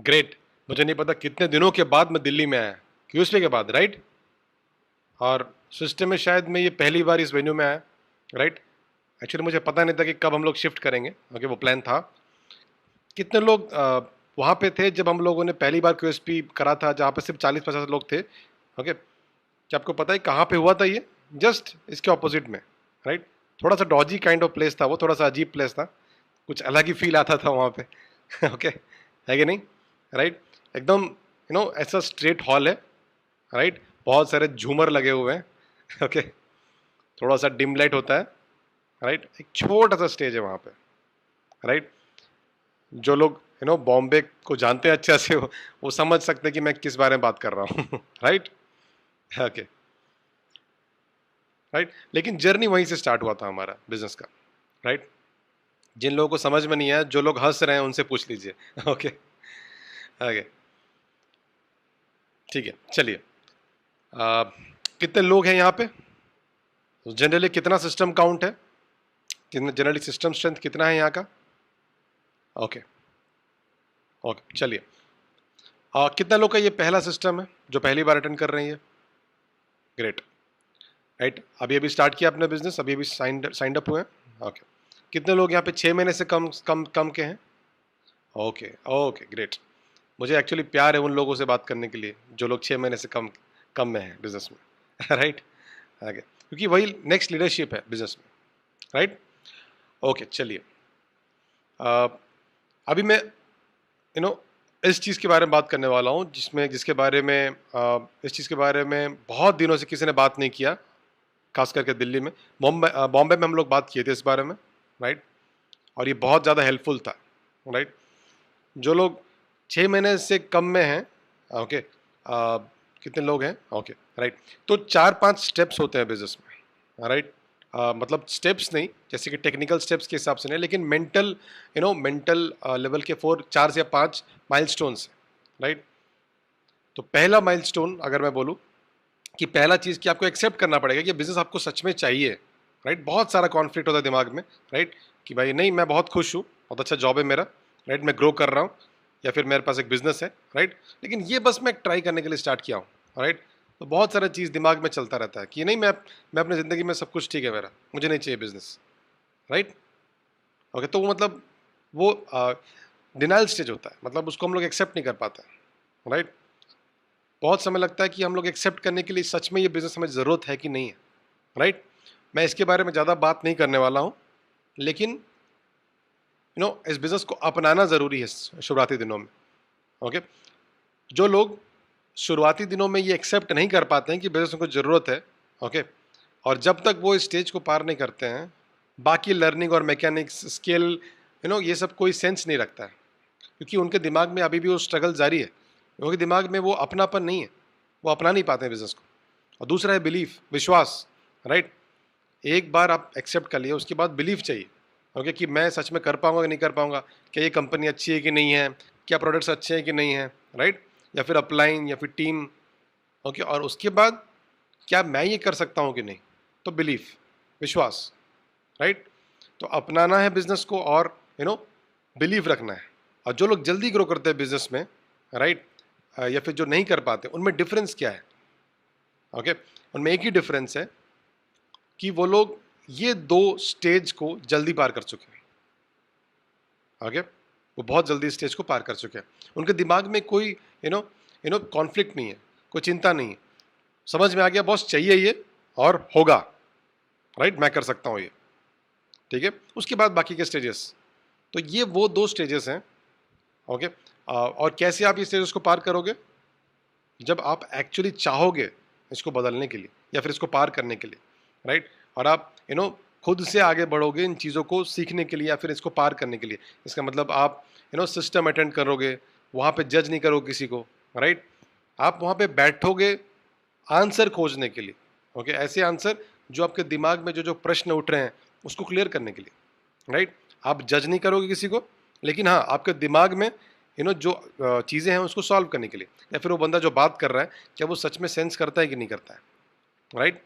Great. मुझे नहीं पता कितने दिनों के बाद मैं दिल्ली में आया, क्यूएसपी के बाद, राइट? और सिस्टम में शायद मैं ये पहली बार इस वेन्यू में आया, राइट? एक्चुअली मुझे पता नहीं था कि कब हम लोग शिफ्ट करेंगे, ओके, वो प्लान था। कितने लोग वहाँ पे थे जब हम लोगों ने पहली बार क्यूएसपी करा था, जहाँ पे सिर्फ 40-50 लोग थे, ओके? क्या आपको पता है कहाँ पे हुआ था ये? जस्ट इसके ऑपोजिट में, राइट? थोड़ा सा डॉजी काइंड ऑफ प्लेस था वो, थोड़ा सा अजीब प्लेस था, कुछ अलग ही फील आता था वहाँ पे ओके, है कि नहीं, राइट? एकदम ऐसा स्ट्रेट हॉल है, राइट? बहुत सारे झूमर लगे हुए हैं ओके, थोड़ा सा डिम लाइट होता है, राइट? एक छोटा सा स्टेज है वहाँ पे, राइट? जो लोग बॉम्बे को जानते हैं अच्छे से, वो समझ सकते हैं कि मैं किस बारे में बात कर रहा हूँ राइट? Okay, right? लेकिन जर्नी वहीं से स्टार्ट हुआ था हमारा बिजनेस का, राइट? जिन लोगों को समझ में नहीं आया, जो लोग हंस रहे हैं उनसे पूछ लीजिए ओके, ओके, ठीक है, चलिए। कितने लोग हैं यहाँ पे? जनरली कितना सिस्टम काउंट है? जनरली सिस्टम स्ट्रेंथ कितना है यहाँ का? ओके, ओके, चलिए। कितना लोग का ये पहला सिस्टम है जो पहली बार अटेंड कर रही है? Great, right? अभी अभी स्टार्ट किया अपने बिजनेस, अभी अभी साइंड अप हुए हैं, ओके। कितने लोग यहाँ पे 6 महीने से कम कम कम के हैं? Okay, okay, great. मुझे एक्चुअली प्यार है उन लोगों से बात करने के लिए जो लोग 6 महीने से कम कम में हैं बिजनेस में राइट, आगे, क्योंकि वही नेक्स्ट लीडरशिप है बिजनेस में, राइट? ओके, चलिए। अ, अभी मैं इस चीज़ के बारे में बात करने वाला हूँ जिसमें जिसके बारे में इस चीज़ के बारे में बहुत दिनों से किसी ने बात नहीं किया, खास करके दिल्ली में। बॉम्बे में हम लोग बात किए थे इस बारे में, राइट? और ये बहुत ज़्यादा हेल्पफुल था, राइट? जो लोग 6 महीने से कम में हैं, ओके, कितने लोग हैं, ओके, राइट? तो 4-5 स्टेप्स होते हैं बिजनेस में, राइट? मतलब स्टेप्स नहीं जैसे कि टेक्निकल स्टेप्स के हिसाब से नहीं, लेकिन मेंटल मेंटल लेवल के 4 या 5 माइलस्टोन्स, राइट? तो पहला माइलस्टोन अगर मैं बोलूँ कि पहला चीज़ कि आपको एक्सेप्ट करना पड़ेगा कि बिजनेस आपको सच में चाहिए, राइट? बहुत सारा कॉन्फ्लिक्ट होता है दिमाग में, राइट? कि भाई नहीं, मैं बहुत खुश हूँ, बहुत अच्छा जॉब है मेरा, राइट? मैं ग्रो कर रहा हूँ, या फिर मेरे पास एक बिजनेस है, राइट? लेकिन ये बस मैं ट्राई करने के लिए स्टार्ट किया हूँ, राइट? तो बहुत सारा चीज़ दिमाग में चलता रहता है कि नहीं, मैं अपनी ज़िंदगी में सब कुछ ठीक है मेरा, मुझे नहीं चाहिए बिजनेस, राइट? ओके, तो वो मतलब वो डिनाइल स्टेज होता है, मतलब उसको हम लोग एक्सेप्ट नहीं कर पाते, राइट? बहुत समय लगता है कि हम लोग एक्सेप्ट करने के लिए सच में ये बिजनेस हमें ज़रूरत है कि नहीं है, राइट? मैं इसके बारे में ज़्यादा बात नहीं करने वाला हूँ, लेकिन इस बिज़नेस को अपनाना ज़रूरी है शुरुआती दिनों में, ओके? जो लोग शुरुआती दिनों में ये एक्सेप्ट नहीं कर पाते हैं कि बिज़नेस को ज़रूरत है, ओके? और जब तक वो इस स्टेज को पार नहीं करते हैं, बाकी लर्निंग और मैकेनिक्स, स्किल, ये सब कोई सेंस नहीं रखता है, क्योंकि उनके दिमाग में अभी भी वो स्ट्रगल जारी है। उनके दिमाग में वो अपनापन नहीं है, वो अपना नहीं पाते हैं बिज़नेस को। और दूसरा है बिलीफ, विश्वास, राइट? एक बार आप एक्सेप्ट कर लिया, उसके बाद बिलीफ चाहिए, ओके, कि मैं सच में कर पाऊंगा कि नहीं कर पाऊंगा, क्या ये कंपनी अच्छी है कि नहीं है, क्या प्रोडक्ट्स अच्छे हैं कि नहीं है, राइट? या फिर अपलाइन या फिर टीम, ओके, और उसके बाद क्या मैं ये कर सकता हूँ कि नहीं, तो बिलीफ, विश्वास, राइट? तो अपनाना है बिजनेस को, और बिलीव रखना है। और जो लोग जल्दी ग्रो करते हैं बिजनेस में, राइट, या फिर जो नहीं कर पाते, उनमें डिफरेंस क्या है, ओके? उनमें एक ही डिफरेंस है कि वो लोग ये दो स्टेज को जल्दी पार कर चुके हैं, ओके? वो बहुत जल्दी स्टेज को पार कर चुके हैं। उनके दिमाग में कोई कॉन्फ्लिक्ट नहीं है, कोई चिंता नहीं है, समझ में आ गया बॉस चाहिए ये और होगा, राइट? मैं कर सकता हूँ ये, ठीक है? उसके बाद बाकी के स्टेजेस, तो ये वो दो स्टेजेस हैं, ओके? और कैसे आप ये स्टेजेस को पार करोगे? जब आप एक्चुअली चाहोगे इसको बदलने के लिए या फिर इसको पार करने के लिए, राइट? और आप खुद से आगे बढ़ोगे इन चीज़ों को सीखने के लिए या फिर इसको पार करने के लिए। इसका मतलब आप सिस्टम अटेंड करोगे, वहाँ पे जज नहीं करोगे किसी को, राइट? आप वहाँ पे बैठोगे आंसर खोजने के लिए, ओके? ऐसे आंसर जो आपके दिमाग में जो जो प्रश्न उठ रहे हैं उसको क्लियर करने के लिए, राइट? आप जज नहीं करोगे किसी को, लेकिन हाँ, आपके दिमाग में जो चीज़ें हैं उसको सॉल्व करने के लिए, या फिर वो बंदा जो बात कर रहा है क्या वो सच में सेंस करता है कि नहीं करता है, राइट?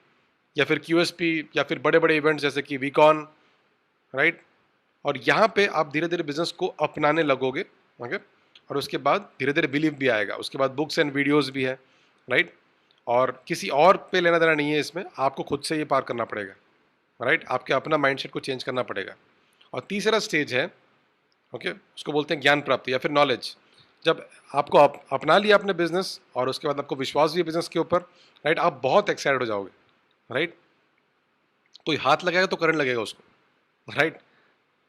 या फिर क्यूएसपी या फिर बड़े बड़े इवेंट्स जैसे कि वीकॉन, राइट? और यहाँ पे आप धीरे धीरे बिजनेस को अपनाने लगोगे, ओके? और उसके बाद धीरे धीरे बिलीव भी आएगा, उसके बाद बुक्स एंड वीडियोज़ भी है, राइट। और किसी और पे लेना देना नहीं है इसमें, आपको खुद से ये पार करना पड़ेगा, राइट। आपके अपना माइंडसेट को चेंज करना पड़ेगा। और तीसरा स्टेज है, ओके, उसको बोलते हैं ज्ञान प्राप्ति या फिर नॉलेज। जब आपको अपना लिया आपने बिजनेस और उसके बाद आपको विश्वास भी है बिजनेस के ऊपर, राइट, आप बहुत एक्साइटेड हो जाओगे, राइट। कोई हाथ लगाएगा तो करंट लगेगा उसको, राइट।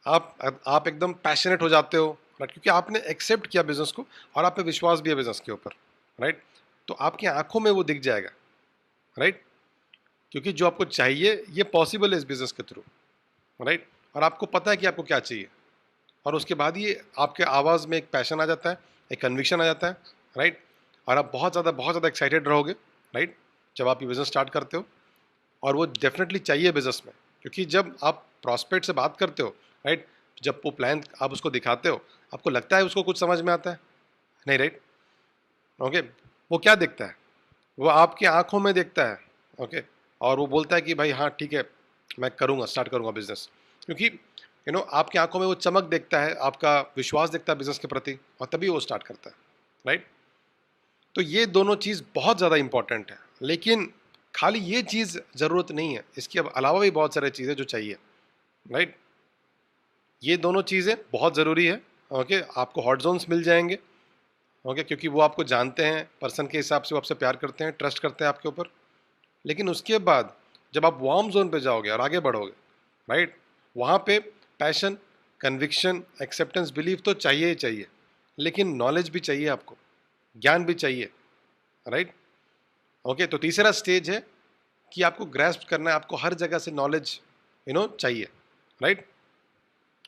आप एकदम पैशनेट हो जाते हो, राइट, क्योंकि आपने एक्सेप्ट किया बिजनेस को और आप पे विश्वास भी है बिजनेस के ऊपर, राइट। तो आपकी आंखों में वो दिख जाएगा, राइट, क्योंकि जो आपको चाहिए ये पॉसिबल है इस बिजनेस के थ्रू, राइट। और आपको पता है कि आपको क्या चाहिए, और उसके बाद ये आपके आवाज़ में एक पैशन आ जाता है, एक कन्विक्शन आ जाता है, राइट। और आप बहुत ज़्यादा एक्साइटेड रहोगे, राइट, जब आप ये बिज़नेस स्टार्ट करते हो। और वो डेफिनेटली चाहिए बिज़नेस में, क्योंकि जब आप प्रॉस्पेक्ट से बात करते हो, राइट, जब वो प्लान आप उसको दिखाते हो, आपको लगता है उसको कुछ समझ में आता है नहीं, राइट, ओके। वो क्या देखता है, वो आपकी आंखों में देखता है, ओके। और वो बोलता है कि भाई हाँ ठीक है, मैं करूँगा, स्टार्ट करूँगा बिजनेस, क्योंकि आपकी आंखों में वो चमक देखता है, आपका विश्वास देखता है बिजनेस के प्रति, और तभी वो स्टार्ट करता है, राइट। तो ये दोनों चीज़ बहुत ज़्यादा इंपॉर्टेंट है, लेकिन खाली ये चीज़ ज़रूरत नहीं है, इसके अलावा भी बहुत सारी चीज़ें जो चाहिए, राइट। ये दोनों चीज़ें बहुत ज़रूरी है, ओके। आपको हॉट जोन्स मिल जाएंगे, ओके, क्योंकि वो आपको जानते हैं पर्सन के हिसाब से, वो आपसे प्यार करते हैं, ट्रस्ट करते हैं आपके ऊपर। लेकिन उसके बाद जब आप वार्म जोन पे जाओगे और आगे बढ़ोगे, राइट, वहाँ पे पैशन, कन्विक्शन, एक्सेप्टेंस, बिलीव तो चाहिए ही चाहिए, लेकिन नॉलेज भी चाहिए आपको, ज्ञान भी चाहिए, राइट, ओके। तो तीसरा स्टेज है कि आपको ग्रैस्प करना है, आपको हर जगह से नॉलेज चाहिए, राइट।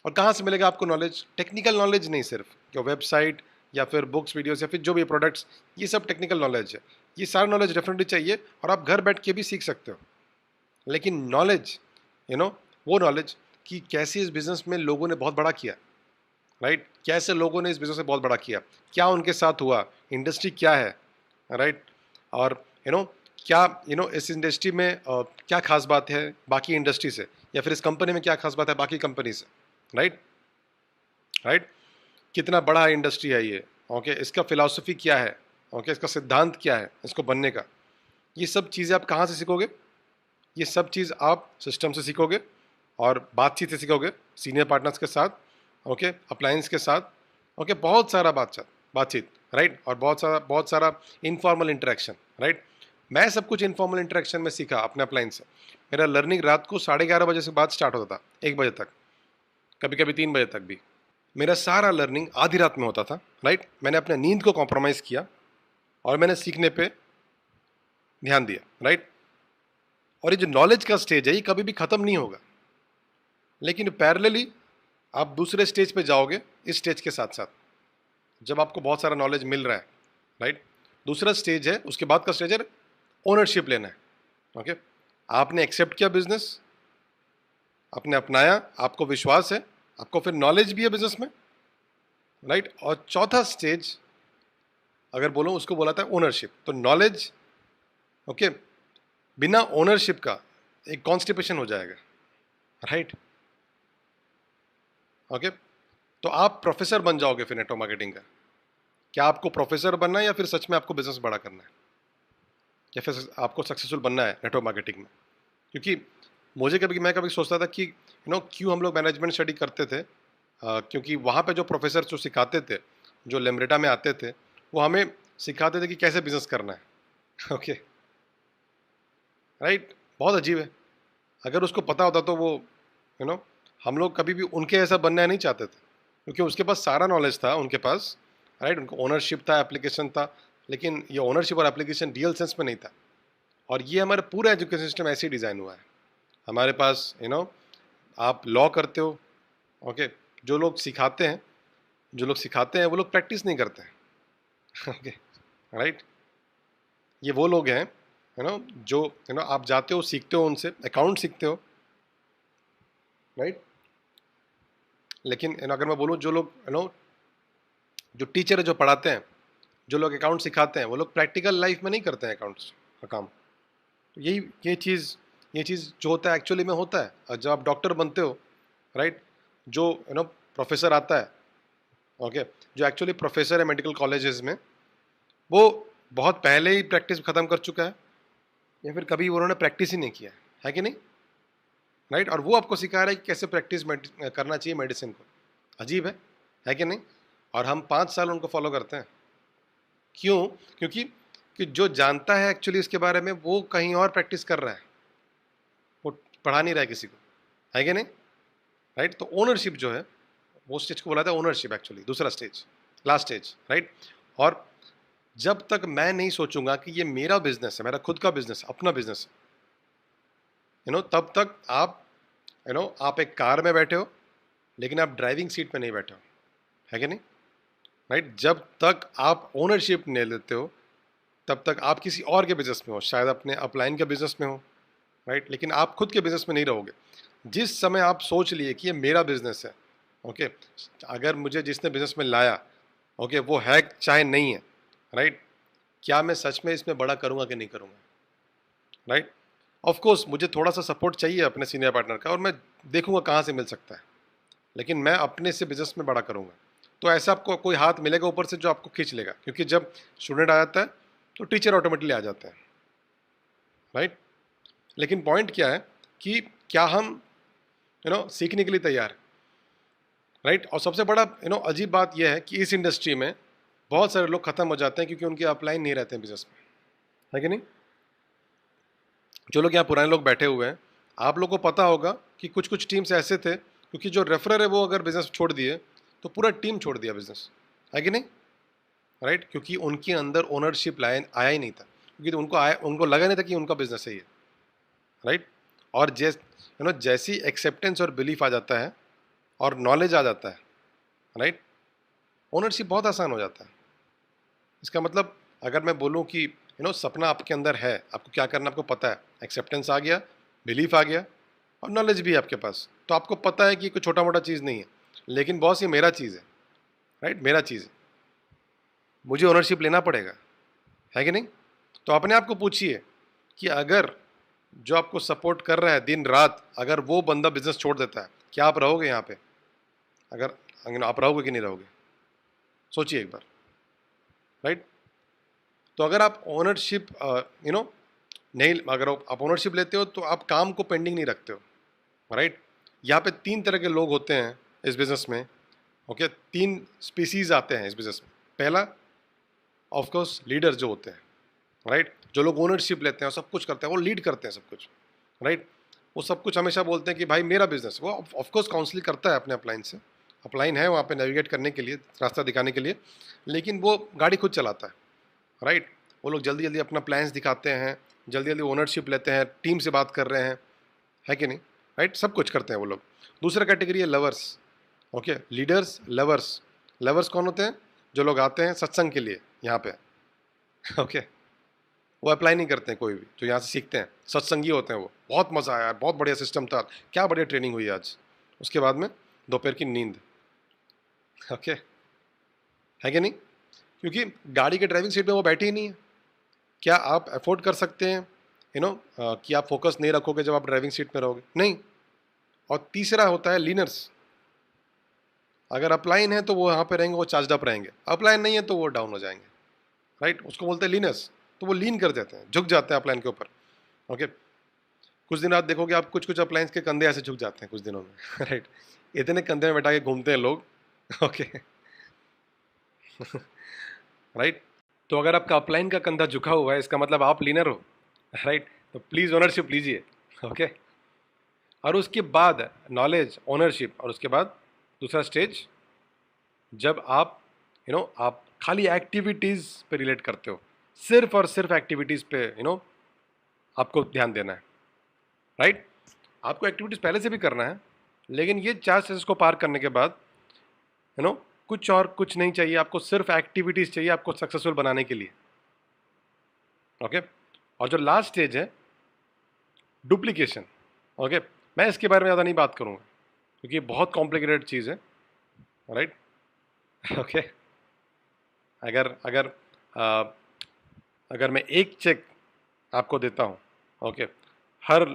और कहाँ से मिलेगा आपको नॉलेज? टेक्निकल नॉलेज नहीं सिर्फ, जो वेबसाइट या फिर बुक्स, वीडियोस या फिर जो भी प्रोडक्ट्स, ये सब टेक्निकल नॉलेज है। ये सारा नॉलेज डेफिनेटली चाहिए और आप घर बैठ के भी सीख सकते हो। लेकिन नॉलेज, वो नॉलेज कि कैसे इस बिजनेस में लोगों ने बहुत बड़ा किया, राइट, कैसे लोगों ने इस बिजनेस में बहुत बड़ा किया, क्या उनके साथ हुआ, इंडस्ट्री क्या है, राइट। और क्या इस इंडस्ट्री में क्या खास बात है बाकी इंडस्ट्री से, या फिर इस कंपनी में क्या खास बात है बाकी कंपनी से, राइट, राइट। कितना बड़ा इंडस्ट्री है ये, ओके, इसका फिलॉसफी क्या है, ओके, इसका सिद्धांत क्या है इसको बनने का। ये सब चीज़ें आप कहाँ से सीखोगे? ये सब चीज़ आप सिस्टम से सीखोगे और बातचीत से सीखोगे, सीनियर पार्टनर्स के साथ, ओके, अप्लायंस के साथ, ओके, बहुत सारा बातचीत, राइट। और बहुत सारा इनफॉर्मल इंटरेक्शन, राइट। मैं सब कुछ इनफॉर्मल इंटरेक्शन में सीखा अपने अप्लायंस से। मेरा लर्निंग रात को 11:30 बजे से बाद स्टार्ट होता था, 1 बजे तक, कभी कभी 3 बजे तक भी। मेरा सारा लर्निंग आधी रात में होता था, राइट। मैंने अपने नींद को कॉम्प्रोमाइज़ किया और मैंने सीखने पे ध्यान दिया, राइट। और ये जो नॉलेज का स्टेज है ये कभी भी ख़त्म नहीं होगा, लेकिन पैरेलली आप दूसरे स्टेज पे जाओगे इस स्टेज के साथ साथ, जब आपको बहुत सारा नॉलेज मिल रहा है, राइट। दूसरा स्टेज है, उसके बाद का स्टेज है ओनरशिप लेना है, ओके। आपने एक्सेप्ट किया बिजनेस, आपने अपनाया, आपको विश्वास है, आपको फिर नॉलेज भी है बिजनेस में, राइट। और चौथा स्टेज अगर बोलो उसको बोला था ओनरशिप। तो नॉलेज, ओके, बिना ओनरशिप का एक कॉन्स्टिपेशन हो जाएगा, राइट, ओके। तो आप प्रोफेसर बन जाओगे फिर नेटवर्क मार्केटिंग का। क्या आपको प्रोफेसर बनना है या फिर सच में आपको बिजनेस बड़ा करना है, या फिर आपको सक्सेसफुल बनना है नेटवर्क मार्केटिंग में? क्योंकि मैं कभी सोचता था कि क्यों हम लोग मैनेजमेंट स्टडी करते थे, क्योंकि वहाँ पे जो प्रोफेसर जो सिखाते थे, जो लेमरेटा में आते थे, वो हमें सिखाते थे कि कैसे बिजनेस करना है, ओके, राइट। बहुत अजीब है। अगर उसको पता होता तो वो हम लोग कभी भी उनके ऐसा बनना नहीं चाहते थे, क्योंकि उसके पास सारा नॉलेज था उनके पास, राइट। उनको ओनरशिप था, एप्लीकेशन था, लेकिन ये ओनरशिप और एप्लीकेशन रियल सेंस में नहीं था। और ये हमारा पूरा एजुकेशन सिस्टम ऐसे ही डिज़ाइन हुआ है। हमारे पास आप लॉ करते हो, ओके, जो लोग सिखाते हैं वो लोग प्रैक्टिस नहीं करते हैं, ओके, राइट। ये वो लोग हैं जो आप जाते हो, सीखते हो, उनसे अकाउंट सीखते हो, राइट। लेकिन अगर मैं बोलूँ जो लोग जो टीचर है, जो पढ़ाते हैं, जो लोग अकाउंट सिखाते हैं, वो लोग प्रैक्टिकल लाइफ में नहीं करते हैं अकाउंट्स का काम। तो यही ये चीज़ जो होता है एक्चुअली में होता है। और जब आप डॉक्टर बनते हो, राइट, जो प्रोफेसर आता है, ओके, जो एक्चुअली प्रोफेसर है मेडिकल कॉलेजेस में, वो बहुत पहले ही प्रैक्टिस खत्म कर चुका है, या फिर कभी उन्होंने प्रैक्टिस ही नहीं किया है कि नहीं, राइट? और वो आपको सिखा रहा है कि कैसे प्रैक्टिस करना चाहिए मेडिसिन को। अजीब है कि नहीं? और हम 5 साल उनको फॉलो करते हैं। क्यों? क्योंकि कि जो जानता है एक्चुअली इसके बारे में, वो कहीं और प्रैक्टिस कर रहा है, वो पढ़ा नहीं रहा है किसी को, है कि नहीं, राइट? तो ओनरशिप जो है, वो स्टेज को बुलाता है ओनरशिप, एक्चुअली दूसरा स्टेज, लास्ट स्टेज, राइट? और जब तक मैं नहीं सोचूंगा कि ये मेरा बिजनेस है, मेरा खुद का बिजनेस, अपना बिजनेस है, तब तक आप आप एक कार में बैठे हो, लेकिन आप ड्राइविंग सीट पे नहीं बैठे हो, है कि नहीं, राइट? जब तक आप ओनरशिप नहीं लेते हो, तब तक आप किसी और के बिजनेस में हो, शायद अपने अपलाइन के बिजनेस में हो, राइट? लेकिन आप खुद के बिजनेस में नहीं रहोगे। जिस समय आप सोच लिए कि ये मेरा बिजनेस है, ओके, अगर मुझे जिसने बिजनेस में लाया, ओके, वो है चाहे नहीं है, राइट, क्या मैं सच में इसमें बड़ा करूंगा कि नहीं करूंगा, राइट? ऑफ कोर्स मुझे थोड़ा सा सपोर्ट चाहिए अपने सीनियर पार्टनर का, और मैं देखूंगा कहाँ से मिल सकता है, लेकिन मैं अपने से बिजनेस में बड़ा करूंगा। तो ऐसा आपको कोई हाथ मिलेगा ऊपर से जो आपको खींच लेगा, क्योंकि जब स्टूडेंट आ जाता है तो टीचर ऑटोमेटिकली आ जाते हैं, राइट? लेकिन पॉइंट क्या है कि क्या हम सीखने के लिए तैयार हैं, राइट? और सबसे बड़ा अजीब बात यह है कि इस इंडस्ट्री में बहुत सारे लोग खत्म हो जाते हैं क्योंकि उनके अपलाइन नहीं रहते हैं बिजनेस में, है कि नहीं? जो लोग यहाँ पुराने लोग बैठे हुए हैं, आप लोग को पता होगा कि कुछ कुछ टीम्स ऐसे थे, क्योंकि जो रेफरर है वो अगर बिजनेस छोड़ दिए तो पूरा टीम छोड़ दिया बिजनेस, है कि नहीं, राइट? क्योंकि उनके अंदर ओनरशिप लाइन आया ही नहीं था, क्योंकि उनको लगा नहीं था कि उनका बिजनेस है ये, राइट? और जैसी एक्सेप्टेंस और बिलीफ आ जाता है और नॉलेज आ जाता है, राइट, ओनरशिप बहुत आसान हो जाता है। इसका मतलब अगर मैं बोलूँ कि सपना आपके अंदर है, आपको क्या करना आपको पता है, एक्सेप्टेंस आ गया, बिलीफ आ गया, और नॉलेज भी है आपके पास, तो आपको पता है कि कोई छोटा मोटा चीज़ नहीं है, लेकिन बॉस ये मेरा चीज़ है, राइट, मेरा चीज़ है, मुझे ओनरशिप लेना पड़ेगा, है कि नहीं? तो अपने आप को पूछिए कि अगर जो आपको सपोर्ट कर रहा है दिन रात, अगर वो बंदा बिजनेस छोड़ देता है, क्या आप रहोगे यहाँ पे? अगर आप रहोगे कि नहीं रहोगे, सोचिए एक बार, राइट? तो अगर आप ओनरशिप नहीं, अगर आप ओनरशिप लेते हो तो आप काम को पेंडिंग नहीं रखते हो, राइट? यहाँ पे 3 तरह के लोग होते हैं इस बिजनेस में, ओके, 3 स्पीसीज आते हैं इस बिजनेस में। पहला, ऑफ कोर्स, लीडर जो होते हैं, राइट, जो लोग ओनरशिप लेते हैं और सब कुछ करते हैं, वो लीड करते हैं सब कुछ, राइट? वो सब कुछ हमेशा बोलते हैं कि भाई मेरा बिजनेस, वो ऑफ कोर्स काउंसलिंग करता है अपने अपलाइन से, अपलाइन है वहाँ पे नेविगेट करने के लिए, रास्ता दिखाने के लिए, लेकिन वो गाड़ी खुद चलाता है, राइट? वो लोग जल्दी जल्दी अपना प्लान्स दिखाते हैं, जल्दी जल्दी ओनरशिप लेते हैं, टीम से बात कर रहे हैं, है कि नहीं, राइट? सब कुछ करते हैं वो लोग। दूसरा कैटेगरी है lovers, okay, leaders, lovers. Lovers कौन होते हैं? जो लोग आते हैं सत्संग के लिए यहाँ पे, ओके, वो अप्लाई नहीं करते हैं कोई भी, जो यहाँ से सीखते हैं सत्संगी होते हैं, वो बहुत मज़ा आया, बहुत बढ़िया सिस्टम था, क्या बढ़िया ट्रेनिंग हुई आज, उसके बाद में दोपहर की नींद, ओके, है कि नहीं? क्योंकि गाड़ी के ड्राइविंग सीट में वो बैठे ही नहीं है। क्या आप अफोर्ड कर सकते हैं कि आप फोकस नहीं रखोगे जब आप ड्राइविंग सीट में रहोगे? नहीं। और तीसरा होता है लीनर्स। अगर अपलाइन है तो वो यहाँ पे रहेंगे, वो चार्ज अप रहेंगे, अपलाइन नहीं है तो वो डाउन हो जाएंगे, राइट? उसको बोलते हैं लीनर्स। तो वो लीन कर देते हैं, झुक जाते हैं अपलाइन के ऊपर, ओके। कुछ दिन आप देखोगे, आप कुछ कुछ अपलाइंस के कंधे ऐसे झुक जाते हैं कुछ दिनों में राइट, इतने कंधे में बैठा के घूमते हैं लोग, ओके राइट। तो अगर आपका अपलाइन का कंधा झुका हुआ है, इसका मतलब आप लीनर हो, राइट? तो प्लीज़ ओनरशिप लीजिए, ओके। और उसके बाद नॉलेज, ओनरशिप, और उसके बाद दूसरा स्टेज, जब आप आप खाली एक्टिविटीज़ पे रिलेट करते हो, सिर्फ और सिर्फ एक्टिविटीज़ पे आपको ध्यान देना है, राइट? आपको एक्टिविटीज़ पहले से भी करना है, लेकिन ये 4 स्टेजेस को पार करने के बाद कुछ और कुछ नहीं चाहिए आपको, सिर्फ एक्टिविटीज़ चाहिए आपको सक्सेसफुल बनाने के लिए, ओके। और जो लास्ट स्टेज है, डुप्लीकेशन, ओके, मैं इसके बारे में ज़्यादा नहीं बात करूँगा क्योंकि ये बहुत कॉम्प्लिकेटेड चीज़ है, राइट, ओके। अगर अगर आ, अगर मैं एक चेक आपको देता हूँ, ओके, हर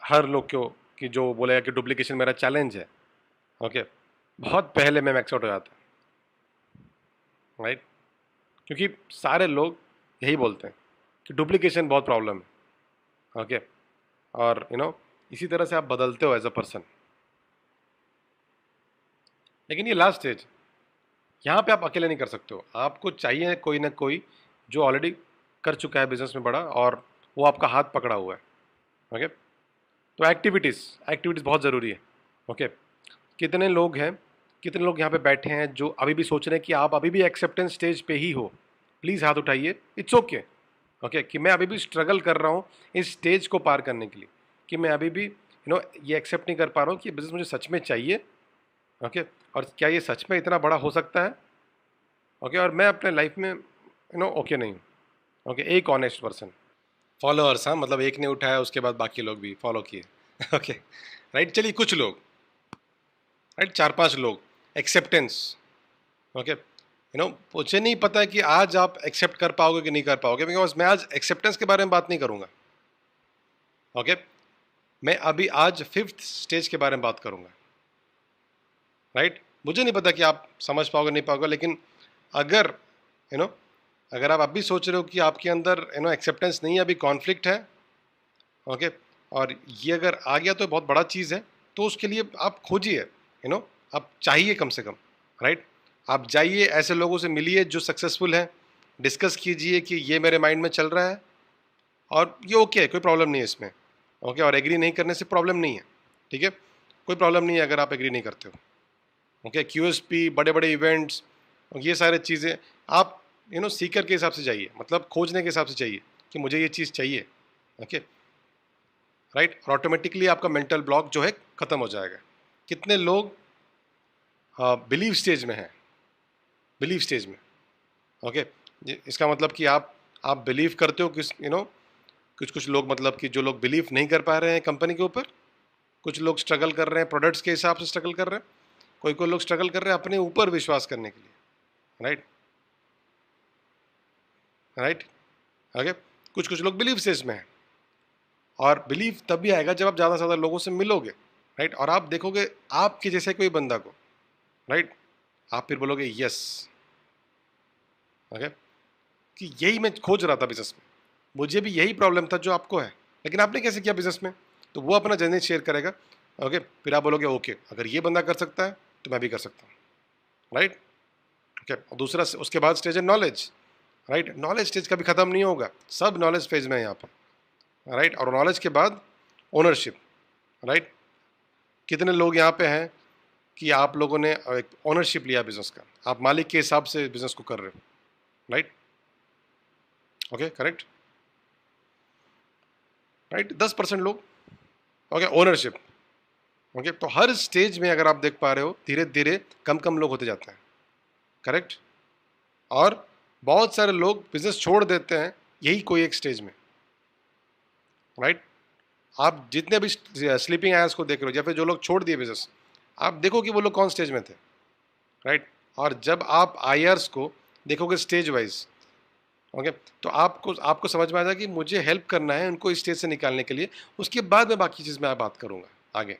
हर लोग को, कि जो बोलेगा कि डुप्लीकेशन मेरा चैलेंज है, ओके, बहुत पहले मैं मैक्स आउट हो जाता, राइट? क्योंकि सारे लोग यही बोलते हैं कि डुप्लीकेशन बहुत प्रॉब्लम है। ओके, और इसी तरह से आप बदलते हो एज अ पर्सन। लेकिन ये लास्ट स्टेज, यहाँ पे आप अकेले नहीं कर सकते हो, आपको चाहिए कोई ना कोई जो ऑलरेडी कर चुका है बिजनेस में बड़ा, और वो आपका हाथ पकड़ा हुआ है। ओके, तो एक्टिविटीज़ एक्टिविटीज़ बहुत ज़रूरी है। ओके, कितने लोग हैं, कितने लोग यहाँ पे बैठे हैं जो अभी भी सोच रहे हैं कि आप अभी भी एक्सेप्टेंस स्टेज पे ही हो? प्लीज़ हाथ उठाइए। It's okay. ओके, कि मैं अभी भी स्ट्रगल कर रहा हूँ इस स्टेज को पार करने के लिए, कि मैं अभी भी ये एक्सेप्ट नहीं कर पा रहा हूँ कि बिजनेस मुझे सच में चाहिए। ओके, और क्या ये सच में इतना बड़ा हो सकता है? ओके, और मैं अपने लाइफ में ओके नहीं हूँ। ओके, एक ऑनेस्ट पर्सन। फॉलोअर्स, हाँ, मतलब एक ने उठाया उसके बाद बाकी लोग भी फॉलो किए। ओके, राइट, चलिए कुछ लोग, राइट, 4-5 लोग एक्सेप्टेंस। ओके, मुझे नहीं पता है कि आज आप एक्सेप्ट कर पाओगे कि नहीं कर पाओगे, बिकॉज मैं आज एक्सेप्टेंस के बारे में बात नहीं करूंगा। ओके, मैं अभी आज 5th स्टेज के बारे में बात करूंगा। राइट, मुझे नहीं पता कि आप समझ पाओगे नहीं पाओगे, लेकिन अगर अगर आप अभी सोच रहे हो कि आपके अंदर एक्सेप्टेंस नहीं है, अभी कॉन्फ्लिक्ट है, ओके, और ये अगर आ गया तो बहुत बड़ा चीज़ है, तो उसके लिए आप खोजिए, आप चाहिए कम से कम। राइट, आप जाइए, ऐसे लोगों से मिलिए जो सक्सेसफुल हैं, डिस्कस कीजिए कि ये मेरे माइंड में चल रहा है और ये ओके है, कोई प्रॉब्लम नहीं है इसमें। ओके, और एग्री नहीं करने से प्रॉब्लम नहीं है, ठीक है, कोई प्रॉब्लम नहीं है अगर आप एग्री नहीं करते हो। ओके, क्यूएसपी, बड़े बड़े इवेंट्स, ये सारी चीज़ें आप सीकर के हिसाब से जाइए, मतलब खोजने के हिसाब से चाहिए कि मुझे ये चीज़ चाहिए। ओके, राइट, और ऑटोमेटिकली आपका मेंटल ब्लॉक जो है ख़त्म हो जाएगा। कितने लोग बिलीव स्टेज में हैं, बिलीव स्टेज में? ओके, इसका मतलब कि आप बिलीव करते हो किस कुछ कुछ लोग, मतलब कि जो लोग बिलीव नहीं कर पा रहे हैं कंपनी के ऊपर, कुछ लोग स्ट्रगल कर रहे हैं प्रोडक्ट्स के हिसाब से स्ट्रगल कर रहे हैं, कोई कोई लोग स्ट्रगल कर रहे हैं अपने ऊपर विश्वास करने के लिए। राइट, राइट, ओके, कुछ कुछ लोग बिलीव स्टेज में हैं, और बिलीव तभी आएगा जब आप ज़्यादा से ज़्यादा लोगों से मिलोगे। राइट, और आप देखोगे आपके जैसे कोई बंदा को, राइट, आप फिर बोलोगे यस। ओके, कि यही मैं खोज रहा था बिजनेस में, मुझे भी यही प्रॉब्लम था जो आपको है, लेकिन आपने कैसे किया बिजनेस में? तो वो अपना जर्नी शेयर करेगा। ओके, फिर आप बोलोगे ओके, अगर ये बंदा कर सकता है तो मैं भी कर सकता हूँ। राइट, ओके, और दूसरा उसके बाद स्टेज है नॉलेज। राइट, नॉलेज स्टेज कभी खत्म नहीं होगा, सब नॉलेज फेज में है यहाँ पर। राइट, और नॉलेज के बाद ओनरशिप। राइट, कितने लोग यहाँ पे हैं कि आप लोगों ने एक ओनरशिप लिया बिजनेस का, आप मालिक के हिसाब से बिजनेस को कर रहे हो। राइट, ओके, करेक्ट, राइट, 10% लोग। Okay, ownership. ओके, तो हर स्टेज में अगर आप देख पा रहे हो, धीरे धीरे कम कम लोग होते जाते हैं। करेक्ट, और बहुत सारे लोग बिजनेस छोड़ देते हैं यही कोई एक स्टेज में। राइट, आप जितने भी स्लीपिंग आयर्स को देख रहे हो या फिर जो लोग छोड़ दिए बिजनेस, आप देखो कि वो लोग कौन स्टेज में थे। राइट, और जब आप आयर्स को देखोगे स्टेज वाइज, ओके, तो आपको आपको समझ में आ जाएगा कि मुझे हेल्प करना है उनको इस स्टेज से निकालने के लिए, उसके बाद मैं बाकी चीज़ में बात करूंगा आगे।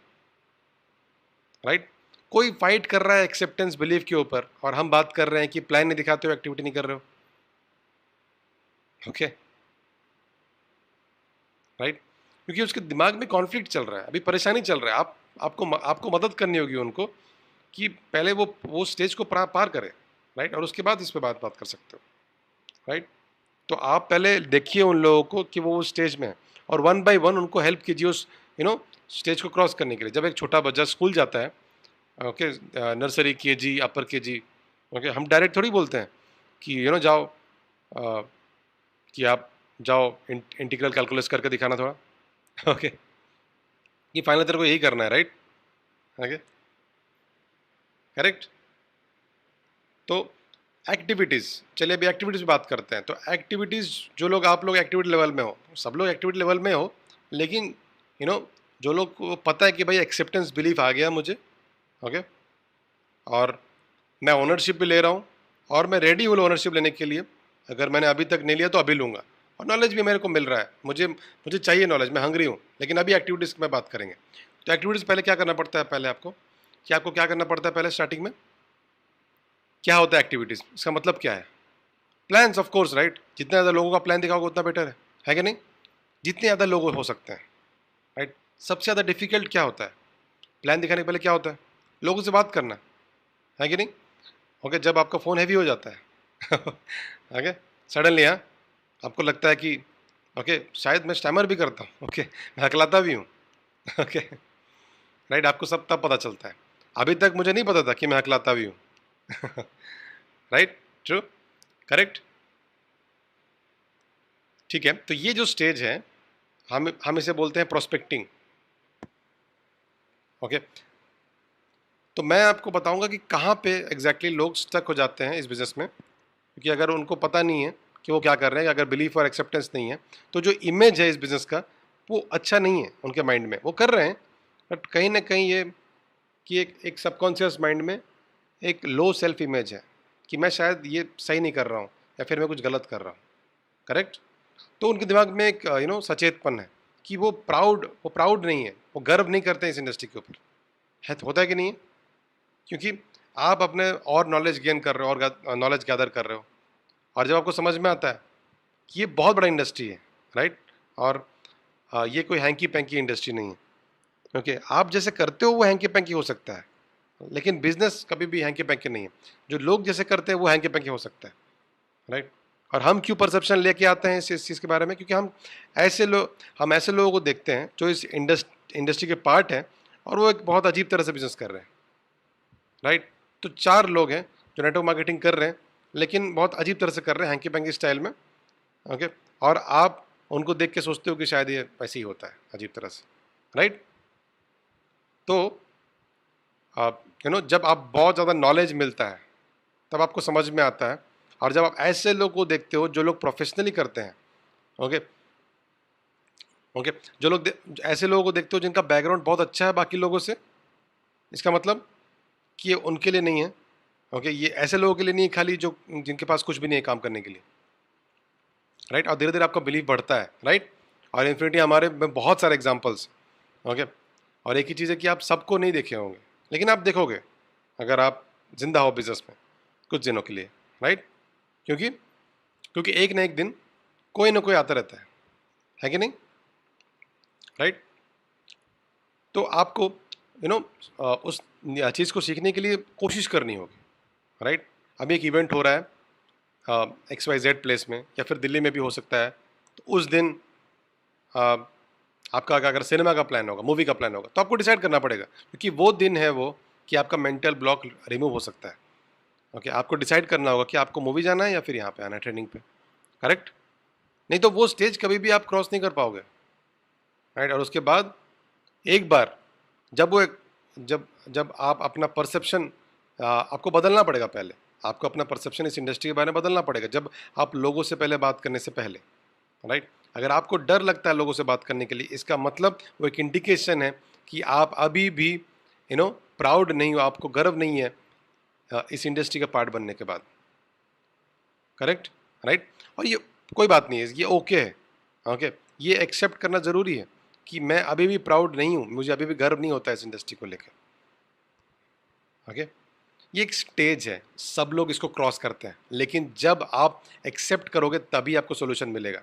राइट, कोई फाइट कर रहा है एक्सेप्टेंस बिलीफ के ऊपर, और हम बात कर रहे हैं कि प्लान नहीं दिखाते हो, एक्टिविटी नहीं कर रहे हो। ओके, राइट, क्योंकि उसके दिमाग में कॉन्फ्लिक्ट चल रहा है, अभी परेशानी चल रहा है। आपको मदद करनी होगी उनको कि पहले वो स्टेज को पार करे। राइट, और उसके बाद इस पे बात बात कर सकते हो। राइट, तो आप पहले देखिए उन लोगों को कि वो स्टेज में है, और वन बाय वन उनको हेल्प कीजिए उस स्टेज को क्रॉस करने के लिए। जब एक छोटा बच्चा स्कूल जाता है, ओके, नर्सरी, केजी, अपर केजी, ओके, हम डायरेक्ट थोड़ी बोलते हैं कि जाओ, कि आप जाओ इंटीग्रल कैलकुलस करके दिखाना थोड़ा। ओके, ये फाइनल तेरे को यही करना है, राइट? Okay, correct. तो एक्टिविटीज़, चलिए अभी एक्टिविटीज़ बात करते हैं। तो एक्टिविटीज़, जो लोग, आप लोग एक्टिविटी लेवल में हो, सब लोग एक्टिविटी लेवल में हो, लेकिन जो लोग को पता है कि भाई एक्सेप्टेंस बिलीफ आ गया मुझे, ओके, और मैं ओनरशिप भी ले रहा हूँ, और मैं रेडी हूँ ओनरशिप लेने के लिए। अगर मैंने अभी तक नहीं लिया तो अभी लूँगा, और नॉलेज भी मेरे को मिल रहा है, मुझे मुझे चाहिए नॉलेज, मैं हंग्री हूँ। लेकिन अभी एक्टिविटीज़ की मैं बात करेंगे। तो एक्टिविटीज़ पहले क्या करना पड़ता है, पहले आपको क्या करना पड़ता है पहले स्टार्टिंग में? क्या होता है एक्टिविटीज़, इसका मतलब क्या है? Plans of course, right? जितना ज़्यादा लोगों का प्लान दिखाओगे उतना बेटर है कि नहीं? जितने ज़्यादा लोग हो सकते हैं, राइट? सबसे ज़्यादा डिफिकल्ट क्या होता है? प्लान दिखाने के पहले क्या होता है? लोगों से बात करना, है कि नहीं? ओके, जब आपका फ़ोन हैवी हो जाता है ओके, सडनली, हाँ, आपको लगता है कि ओके शायद मैं स्टैमर भी करता हूँ, ओके, मैं हकलाता भी हूँ ओके, राइट? आपको सब तब पता चलता है। अभी तक मुझे नहीं पता था कि मैं हकलाता भी हूँ राइट? ट्रू? करेक्ट? ठीक है, तो ये जो स्टेज है, हम इसे बोलते हैं प्रोस्पेक्टिंग। ओके, तो मैं आपको बताऊंगा कि कहाँ पे एग्जैक्टली लोग स्टक हो जाते हैं इस बिजनेस में, क्योंकि अगर उनको पता नहीं है कि वो क्या कर रहे हैं, अगर बिलीफ और एक्सेप्टेंस नहीं है, तो जो इमेज है इस बिजनेस का वो अच्छा नहीं है उनके माइंड में। वो कर रहे हैं बट कहीं ना कहीं ये कि एक सबकॉन्शियस माइंड में एक लो सेल्फ इमेज है कि मैं शायद ये सही नहीं कर रहा हूँ या फिर मैं कुछ गलत कर रहा हूँ। करेक्ट? तो उनके दिमाग में एक सचेतपन है कि वो प्राउड नहीं है, वो गर्व नहीं करते इस इंडस्ट्री के ऊपर। है तो होता है कि नहीं है? क्योंकि आप अपने और नॉलेज गेन कर रहे हो और नॉलेज गैदर कर रहे हो, और जब आपको समझ में आता है कि ये बहुत बड़ा इंडस्ट्री है, राइट? और ये कोई हैंकी पैंकी इंडस्ट्री नहीं है, क्योंकि आप जैसे करते हो वो हैंकी पैंकी हो सकता है, लेकिन बिजनेस कभी भी हैंकी पैंकी नहीं है। जो लोग जैसे करते हैं वो हैंकी पैंकी हो सकता है, राइट? और हम क्यों परसेप्शन लेके आते हैं इस चीज़ के बारे में? क्योंकि हम ऐसे लोगों को देखते हैं जो इस इंडस्ट्री के पार्ट हैं और वो एक बहुत अजीब तरह से बिजनेस कर रहे हैं, राइट? तो 4 लोग हैं जो नेटवर्क मार्केटिंग कर रहे हैं, लेकिन बहुत अजीब तरह से कर रहे हैं, हैंकी पैंकी स्टाइल में। ओके, और आप उनको देख के सोचते हो कि शायद ये ऐसे ही होता है अजीब तरह से, राइट? तो आप जब आप बहुत ज़्यादा नॉलेज मिलता है तब आपको समझ में आता है, और जब आप ऐसे लोग को देखते हो जो लोग प्रोफेशनली करते हैं, ओके, ओके, ऐसे लोगों को देखते हो जिनका बैकग्राउंड बहुत अच्छा है बाकी लोगों से, इसका मतलब कि ये उनके लिए नहीं है। ओके, ये ऐसे लोगों के लिए नहीं है खाली जो जिनके पास कुछ भी नहीं है काम करने के लिए, राइट? और धीरे धीरे आपका बिलीव बढ़ता है, राइट? और इन्फिनिटी हमारे में बहुत सारे एग्जाम्पल्स। ओके, और एक ही चीज़ है कि आप सबको नहीं देखे होंगे, लेकिन आप देखोगे अगर आप जिंदा हो बिजनेस में कुछ दिनों के लिए, राइट? क्योंकि क्योंकि एक ना एक दिन कोई ना कोई आता रहता है कि नहीं, राइट? तो आपको उस चीज़ को सीखने के लिए कोशिश करनी होगी, राइट? अभी एक इवेंट हो रहा है XYZ प्लेस में, या फिर दिल्ली में भी हो सकता है, तो उस दिन अ, आपका अगर सिनेमा का प्लान होगा, मूवी का प्लान होगा, तो आपको डिसाइड करना पड़ेगा, क्योंकि वो दिन है वो कि आपका मेंटल ब्लॉक रिमूव हो सकता है। ओके, आपको डिसाइड करना होगा कि आपको मूवी जाना है या फिर यहाँ पे आना है ट्रेनिंग पे, करेक्ट? नहीं तो वो स्टेज कभी भी आप क्रॉस नहीं कर पाओगे, राइट? और उसके बाद एक बार जब वो एक जब जब आप अपना परसेप्शन आपको बदलना पड़ेगा पहले। आपको अपना परसेप्शन इस इंडस्ट्री के बारे में बदलना पड़ेगा जब आप लोगों से पहले बात करने से पहले, राइट? अगर आपको डर लगता है लोगों से बात करने के लिए, इसका मतलब वो एक इंडिकेशन है कि आप अभी भी प्राउड नहीं हो, आपको गर्व नहीं है इस इंडस्ट्री का पार्ट बनने के बाद, करेक्ट? राइट? और ये कोई बात नहीं है, ये ओके है। ओके, ये एक्सेप्ट करना ज़रूरी है कि मैं अभी भी प्राउड नहीं हूँ, मुझे अभी भी गर्व नहीं होता है इस इंडस्ट्री को लेकर। ओके, ये एक स्टेज है, सब लोग इसको क्रॉस करते हैं, लेकिन जब आप एक्सेप्ट करोगे तभी आपको सोल्यूशन मिलेगा।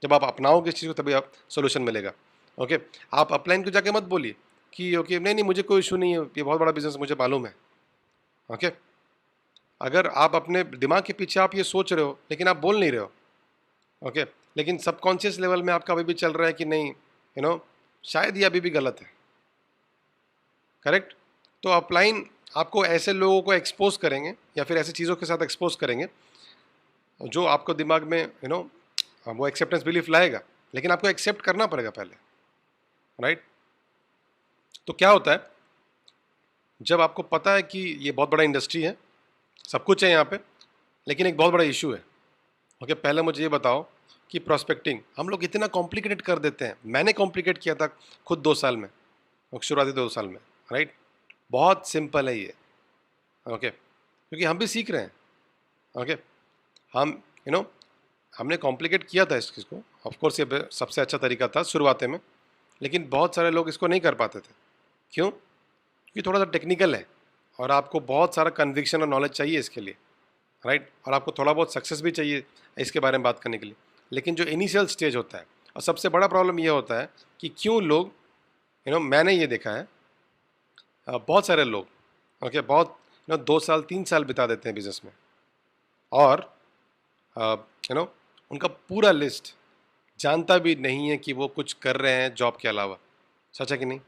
जब आप अपनाओगे इस चीज़ को तभी आप सोल्यूशन मिलेगा। ओके, आप अपलाइन को जाके मत बोलिए कि ओके नहीं नहीं मुझे कोई इशू नहीं है, ये बहुत बड़ा बिजनेस मुझे मालूम है। ओके, अगर आप अपने दिमाग के पीछे आप ये सोच रहे हो लेकिन आप बोल नहीं रहे हो, ओके, लेकिन सबकॉन्शियस लेवल में आपका अभी भी चल रहा है कि नहीं, शायद ये अभी भी गलत है, करेक्ट? तो अपलाइन आपको ऐसे लोगों को एक्सपोज करेंगे या फिर ऐसी चीज़ों के साथ एक्सपोज करेंगे जो आपको दिमाग में वो एक्सेप्टेंस बिलीफ लाएगा, लेकिन आपको एक्सेप्ट करना पड़ेगा पहले, राइट? तो क्या होता है जब आपको पता है कि ये बहुत बड़ा इंडस्ट्री है, सब कुछ है यहाँ पे, लेकिन एक बहुत बड़ा इशू है। ओके, पहले मुझे ये बताओ कि प्रोस्पेक्टिंग हम लोग इतना कॉम्प्लिकेटेड कर देते हैं। मैंने कॉम्प्लिकेट किया था खुद 2 साल में, शुरुआती 2 साल में, राइट? बहुत सिंपल है ये। ओके, क्योंकि हम भी सीख रहे हैं। ओके, हम हमने कॉम्प्लिकेट किया था इस चीज़ को, ऑफकोर्स ये सबसे अच्छा तरीका था शुरुआत में, लेकिन बहुत सारे लोग इसको नहीं कर पाते थे। क्यों? क्योंकि थोड़ा सा टेक्निकल है और आपको बहुत सारा कन्विक्शन और नॉलेज चाहिए इसके लिए, राइट, और आपको थोड़ा बहुत सक्सेस भी चाहिए इसके बारे में बात करने के लिए। लेकिन जो इनिशियल स्टेज होता है, और सबसे बड़ा प्रॉब्लम ये होता है कि क्यों लोग, मैंने ये देखा है, बहुत सारे लोग, ओके, बहुत 2 साल 3 साल बिता देते हैं बिजनेस में, और उनका पूरा लिस्ट जानता भी नहीं है कि वो कुछ कर रहे हैं जॉब के अलावा। सच है कि नहीं,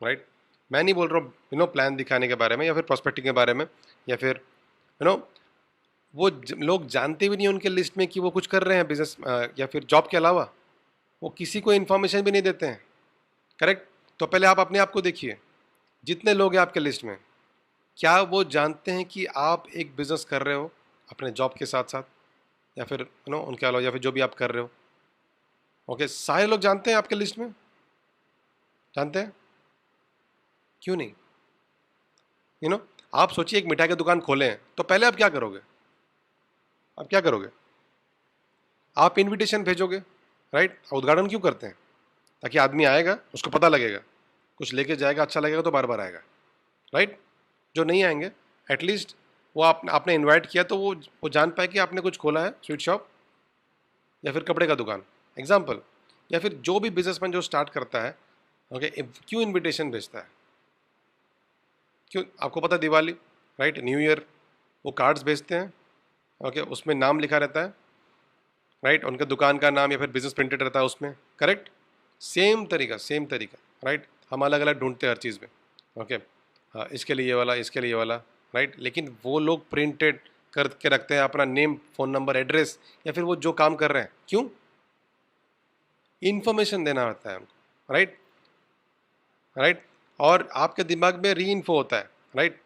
राइट? मैं नहीं बोल रहा हूँ प्लान दिखाने के बारे में या फिर प्रोस्पेक्टिंग के बारे में, या फिर वो लोग जानते भी नहीं उनके लिस्ट में कि वो कुछ कर रहे हैं बिजनेस या फिर जॉब के अलावा। वो किसी को इन्फॉर्मेशन भी नहीं देते हैं, करेक्ट? तो पहले आप अपने आप को देखिए, जितने लोग हैं आपके लिस्ट में, क्या वो जानते हैं कि आप एक बिजनेस कर रहे हो अपने जॉब के साथ साथ, या फिर उनके अलावा, या फिर जो भी आप कर रहे हो? ओके, सारे लोग जानते हैं आपके लिस्ट में? जानते हैं? क्यों नहीं? आप सोचिए एक मिठाई की दुकान खोले हैं, तो पहले आप क्या करोगे? आप क्या करोगे? आप इनविटेशन भेजोगे, राइट? उद्घाटन क्यों करते हैं? ताकि आदमी आएगा, उसको पता लगेगा, कुछ लेके जाएगा, अच्छा लगेगा तो बार बार आएगा, राइट? जो नहीं आएंगे, एटलीस्ट वो आपने इनवाइट किया तो वो जान पाए कि आपने कुछ खोला है, स्वीट शॉप या फिर कपड़े का दुकान, एग्जाम्पल। या फिर जो भी बिजनेसमैन जो स्टार्ट करता है, ओके, क्यों इनविटेशन भेजता है? क्यों? आपको पता है दिवाली, राइट, न्यू ईयर, वो कार्ड्स भेजते हैं, ओके, उसमें नाम लिखा रहता है, राइट, उनका दुकान का नाम या फिर बिजनेस प्रिंटेड रहता है उसमें, करेक्ट? सेम तरीका, राइट? हम अलग अलग ढूंढते हैं हर चीज़ में, ओके, हाँ, इसके लिए ये वाला, इसके लिए ये वाला, राइट? लेकिन वो लोग प्रिंटेड करके रखते हैं अपना नेम, फ़ोन नंबर, एड्रेस, या फिर वो जो काम कर रहे हैं, क्यों? इन्फॉर्मेशन देना होता है हमको, राइट? राइट? और आपके दिमाग में री इन्फो होता है, राइट,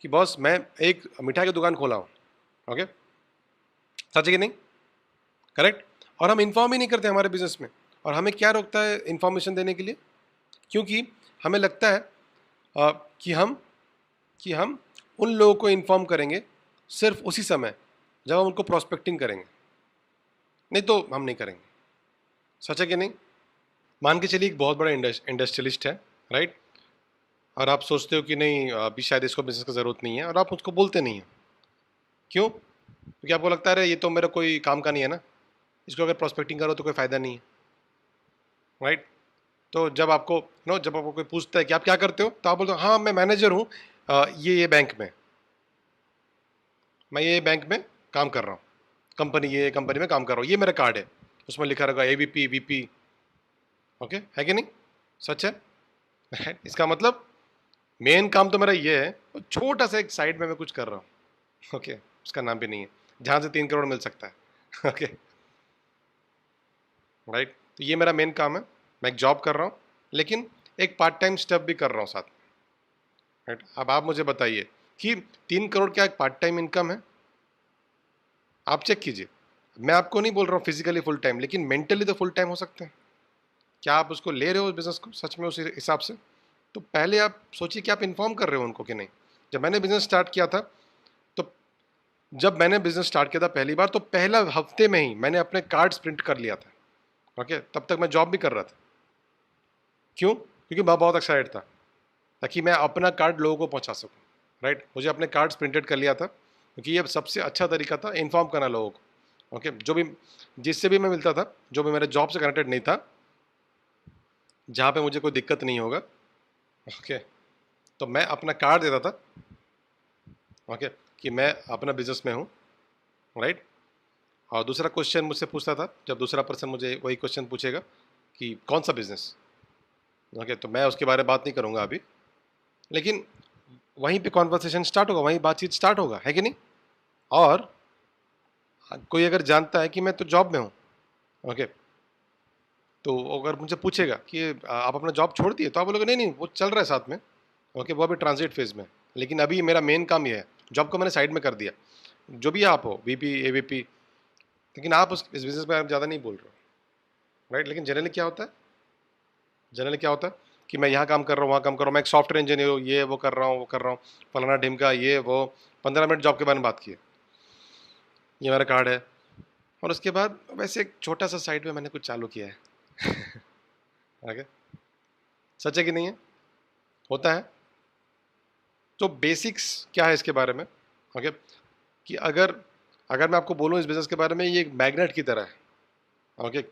कि बॉस मैं एक मिठाई की दुकान खोला हूँ, ओके, सच है कि नहीं, करेक्ट? और हम इन्फॉर्म ही नहीं करते हमारे बिजनेस में, और हमें क्या रोकता है इन्फॉर्मेशन देने के लिए? क्योंकि हमें लगता है कि हम उन लोगों को इन्फॉर्म करेंगे सिर्फ उसी समय जब हम उनको प्रोस्पेक्टिंग करेंगे, नहीं तो हम नहीं करेंगे। सच है कि नहीं? मान के चलिए एक बहुत बड़ा इंडस्ट्रियलिस्ट है, राइट, और आप सोचते हो कि नहीं अभी शायद इसको बिजनेस की ज़रूरत नहीं है, और आप उसको बोलते नहीं हैं। क्यों? क्योंकि आपको लगता है अरे ये तो मेरा कोई काम का नहीं है ना, इसको अगर प्रोस्पेक्टिंग करो तो कोई फ़ायदा नहीं है, राइट? तो जब आपको जब आपको कोई पूछता है कि आप क्या करते हो, तो आप बोलते हो हाँ मैं मैनेजर हूँ ये बैंक में, मैं ये बैंक में काम कर रहा हूँ, ये कंपनी में काम कर रहा हूँ, ये मेरा कार्ड है, उसमें लिखा रहेगा AVP VP, ओके, है कि नहीं? सच है? इसका मतलब मेन काम तो मेरा ये है, और छोटा सा एक साइड में मैं कुछ कर रहा हूँ, ओके, उसका नाम भी नहीं है, जहाँ से 3 करोड़ मिल सकता है, ओके, राइट? तो ये मेरा मेन काम है, मैं एक जॉब कर रहा हूँ, लेकिन एक पार्ट टाइम स्टेप भी कर रहा हूँ साथ में, राइट? अब आप मुझे बताइए कि 3 करोड़ क्या एक पार्ट टाइम इनकम है? आप चेक कीजिए, मैं आपको नहीं बोल रहा हूँ फिजिकली फुल टाइम, लेकिन मेंटली तो फुल टाइम हो सकते हैं। क्या आप उसको ले रहे हो उस बिजनेस को सच में उसी हिसाब से? तो पहले आप सोचिए कि आप इन्फॉर्म कर रहे हो उनको कि नहीं। जब मैंने बिजनेस स्टार्ट किया था, तो जब मैंने बिजनेस स्टार्ट किया था पहली बार, तो पहला हफ्ते में ही मैंने अपने कार्ड्स प्रिंट कर लिया था, ओके, तब तक मैं जॉब भी कर रहा था। क्यों? क्योंकि मैं बहुत एक्साइटेड था, ताकि मैं अपना कार्ड लोगों को पहुंचा सकूं, राइट? मुझे अपने कार्ड्स प्रिंटेड कर लिया था, क्योंकि ये सबसे अच्छा तरीका था इन्फॉर्म करना लोगों को, ओके, जो भी जिससे भी मैं मिलता था, जो भी मेरे जॉब से कनेक्टेड नहीं था, जहाँ पे मुझे कोई दिक्कत नहीं होगा, ओके, तो मैं अपना कार्ड देता था, ओके, कि मैं अपना बिजनेस में हूँ, राइट? और दूसरा क्वेश्चन मुझसे पूछता था, जब दूसरा पर्सन मुझे वही क्वेश्चन पूछेगा कि कौन सा बिजनेस, ओके, तो मैं उसके बारे में बात नहीं करूँगा अभी, लेकिन वहीं पे कॉन्वर्सेशन स्टार्ट होगा, वहीं बातचीत स्टार्ट होगा, है कि नहीं? और कोई अगर जानता है कि मैं तो जॉब में हूँ, ओके, तो अगर मुझे पूछेगा कि आप अपना जॉब छोड़ दिए, तो आप बोलोगे नहीं नहीं वो चल रहा है साथ में, ओके, वो अभी ट्रांजिट फेज में, लेकिन अभी मेरा मेन काम ये है, जॉब को मैंने साइड में कर दिया। जो भी आप हो, VP AVP, लेकिन आप इस बिजनेस में आप ज़्यादा नहीं बोल रहे हो, राइट? लेकिन जनरली क्या होता है, कि मैं यहाँ काम कर रहा हूँ, वहाँ काम कर रहा हूँ, मैं एक सॉफ्टवेयर इंजीनियर हूँ, ये वो कर रहा हूँ, वो कर रहा हूँ, फलाना ढिमका, ये वो, 15 मिनट जॉब के बारे में बात किए, ये मेरा कार्ड है, और उसके बाद वैसे एक छोटा सा साइड में मैंने कुछ चालू किया है। ओके, सच है कि नहीं है? होता है, तो बेसिक्स क्या है इसके बारे में, ओके, कि अगर अगर मैं आपको बोलूँ इस बिज़नेस के बारे में, ये एक मैग्नेट की तरह है, ओके।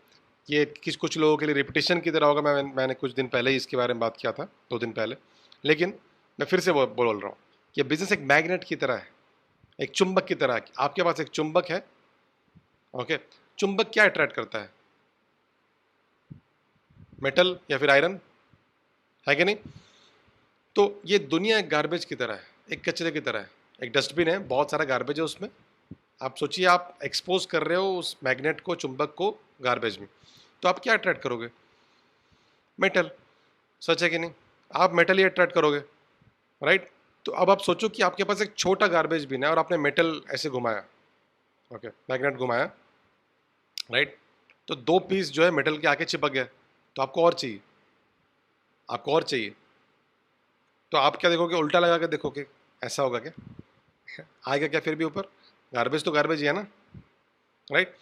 ये कुछ लोगों के लिए रिपीटिशन की तरह होगा। मैंने कुछ दिन पहले ही इसके बारे में बात किया था, 2 दिन पहले, लेकिन मैं फिर से बोल रहा हूँ कि बिज़नेस एक मैग्नेट की तरह है, एक चुंबक की तरह है। आपके पास एक चुंबक है, ओके। चुंबक क्या अट्रैक्ट करता है? मेटल या फिर आयरन, है कि नहीं? तो ये दुनिया एक गार्बेज की तरह है, एक कचरे की तरह है, एक डस्टबिन है, बहुत सारा गार्बेज है उसमें। आप सोचिए, आप एक्सपोज कर रहे हो उस मैग्नेट को, चुंबक को, गार्बेज में, तो आप क्या अट्रैक्ट करोगे? मेटल। सच है कि नहीं? आप मेटल ही अट्रैक्ट करोगे, राइट? तो अब आप सोचो कि आपके पास एक छोटा गार्बेज बिन है और आपने मेटल ऐसे घुमाया, ओके, मैग्नेट घुमाया, राइट? तो 2 पीस जो है मेटल के आके चिपक गए, तो आपको और चाहिए, आपको और चाहिए। तो आप क्या देखोगे? उल्टा लगा के देखोगे, ऐसा होगा क्या? आएगा क्या फिर भी ऊपर? गार्बेज तो गार्बेज ही है ना, राइट?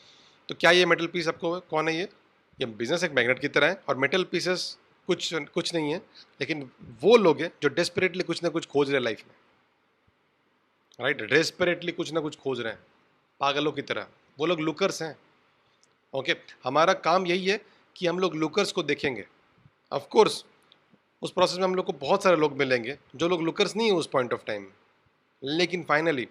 तो क्या ये मेटल पीस आपको, कौन है ये बिजनेस एक मैग्नेट की तरह है, और मेटल पीसेस कुछ कुछ नहीं है, लेकिन वो लोग हैं जो डेस्परेटली कुछ ना कुछ खोज रहे हैं लाइफ में, राइट? डेस्परेटली कुछ ना कुछ खोज रहे हैं, पागलों की तरह। वो लोग लुकर्स हैं, ओके। हमारा काम यही है कि हम लोग लुकर्स को देखेंगे। ऑफ कोर्स उस प्रोसेस में हम लोग को बहुत सारे लोग मिलेंगे जो लोग लुकर्स नहीं है उस पॉइंट ऑफ टाइम में, लेकिन फाइनली,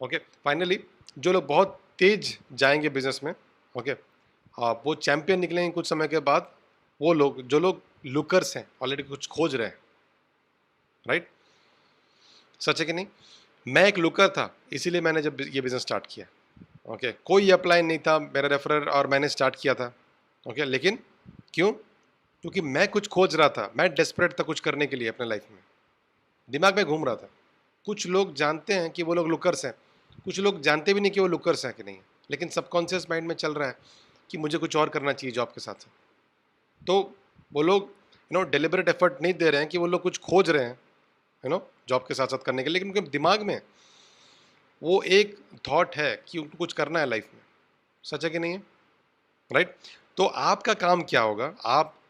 ओके, फाइनली जो लोग बहुत तेज जाएंगे बिजनेस में, ओके, वो चैंपियन निकलेंगे कुछ समय के बाद। वो लोग जो लोग लुकर्स हैं, ऑलरेडी कुछ खोज रहे हैं, राइट? सच है कि नहीं? मैं एक लुकर था, इसीलिए मैंने जब ये बिजनेस स्टार्ट किया, ओके, कोई अपलाइन नहीं था, मेरा रेफरर और मैंने स्टार्ट किया था, ओके। लेकिन क्यों? क्योंकि मैं कुछ खोज रहा था, मैं डेस्परेट था कुछ करने के लिए अपने लाइफ में, दिमाग में घूम रहा था। कुछ लोग जानते हैं कि वो लोग लुकर्स हैं, कुछ लोग जानते भी नहीं कि वो लुकर्स हैं कि नहीं, लेकिन सबकॉन्शियस माइंड में चल रहा है कि मुझे कुछ और करना चाहिए जॉब के साथ साथ। तो वो लोग डेलिबरेट एफर्ट नहीं दे रहे हैं कि वो लोग कुछ खोज रहे हैं जॉब के साथ साथ करने के लिए, लेकिन उनके दिमाग में वो एक थॉट है कि उनको कुछ करना है लाइफ में। सच है कि नहीं है? राइट? तो आपका काम क्या होगा? आप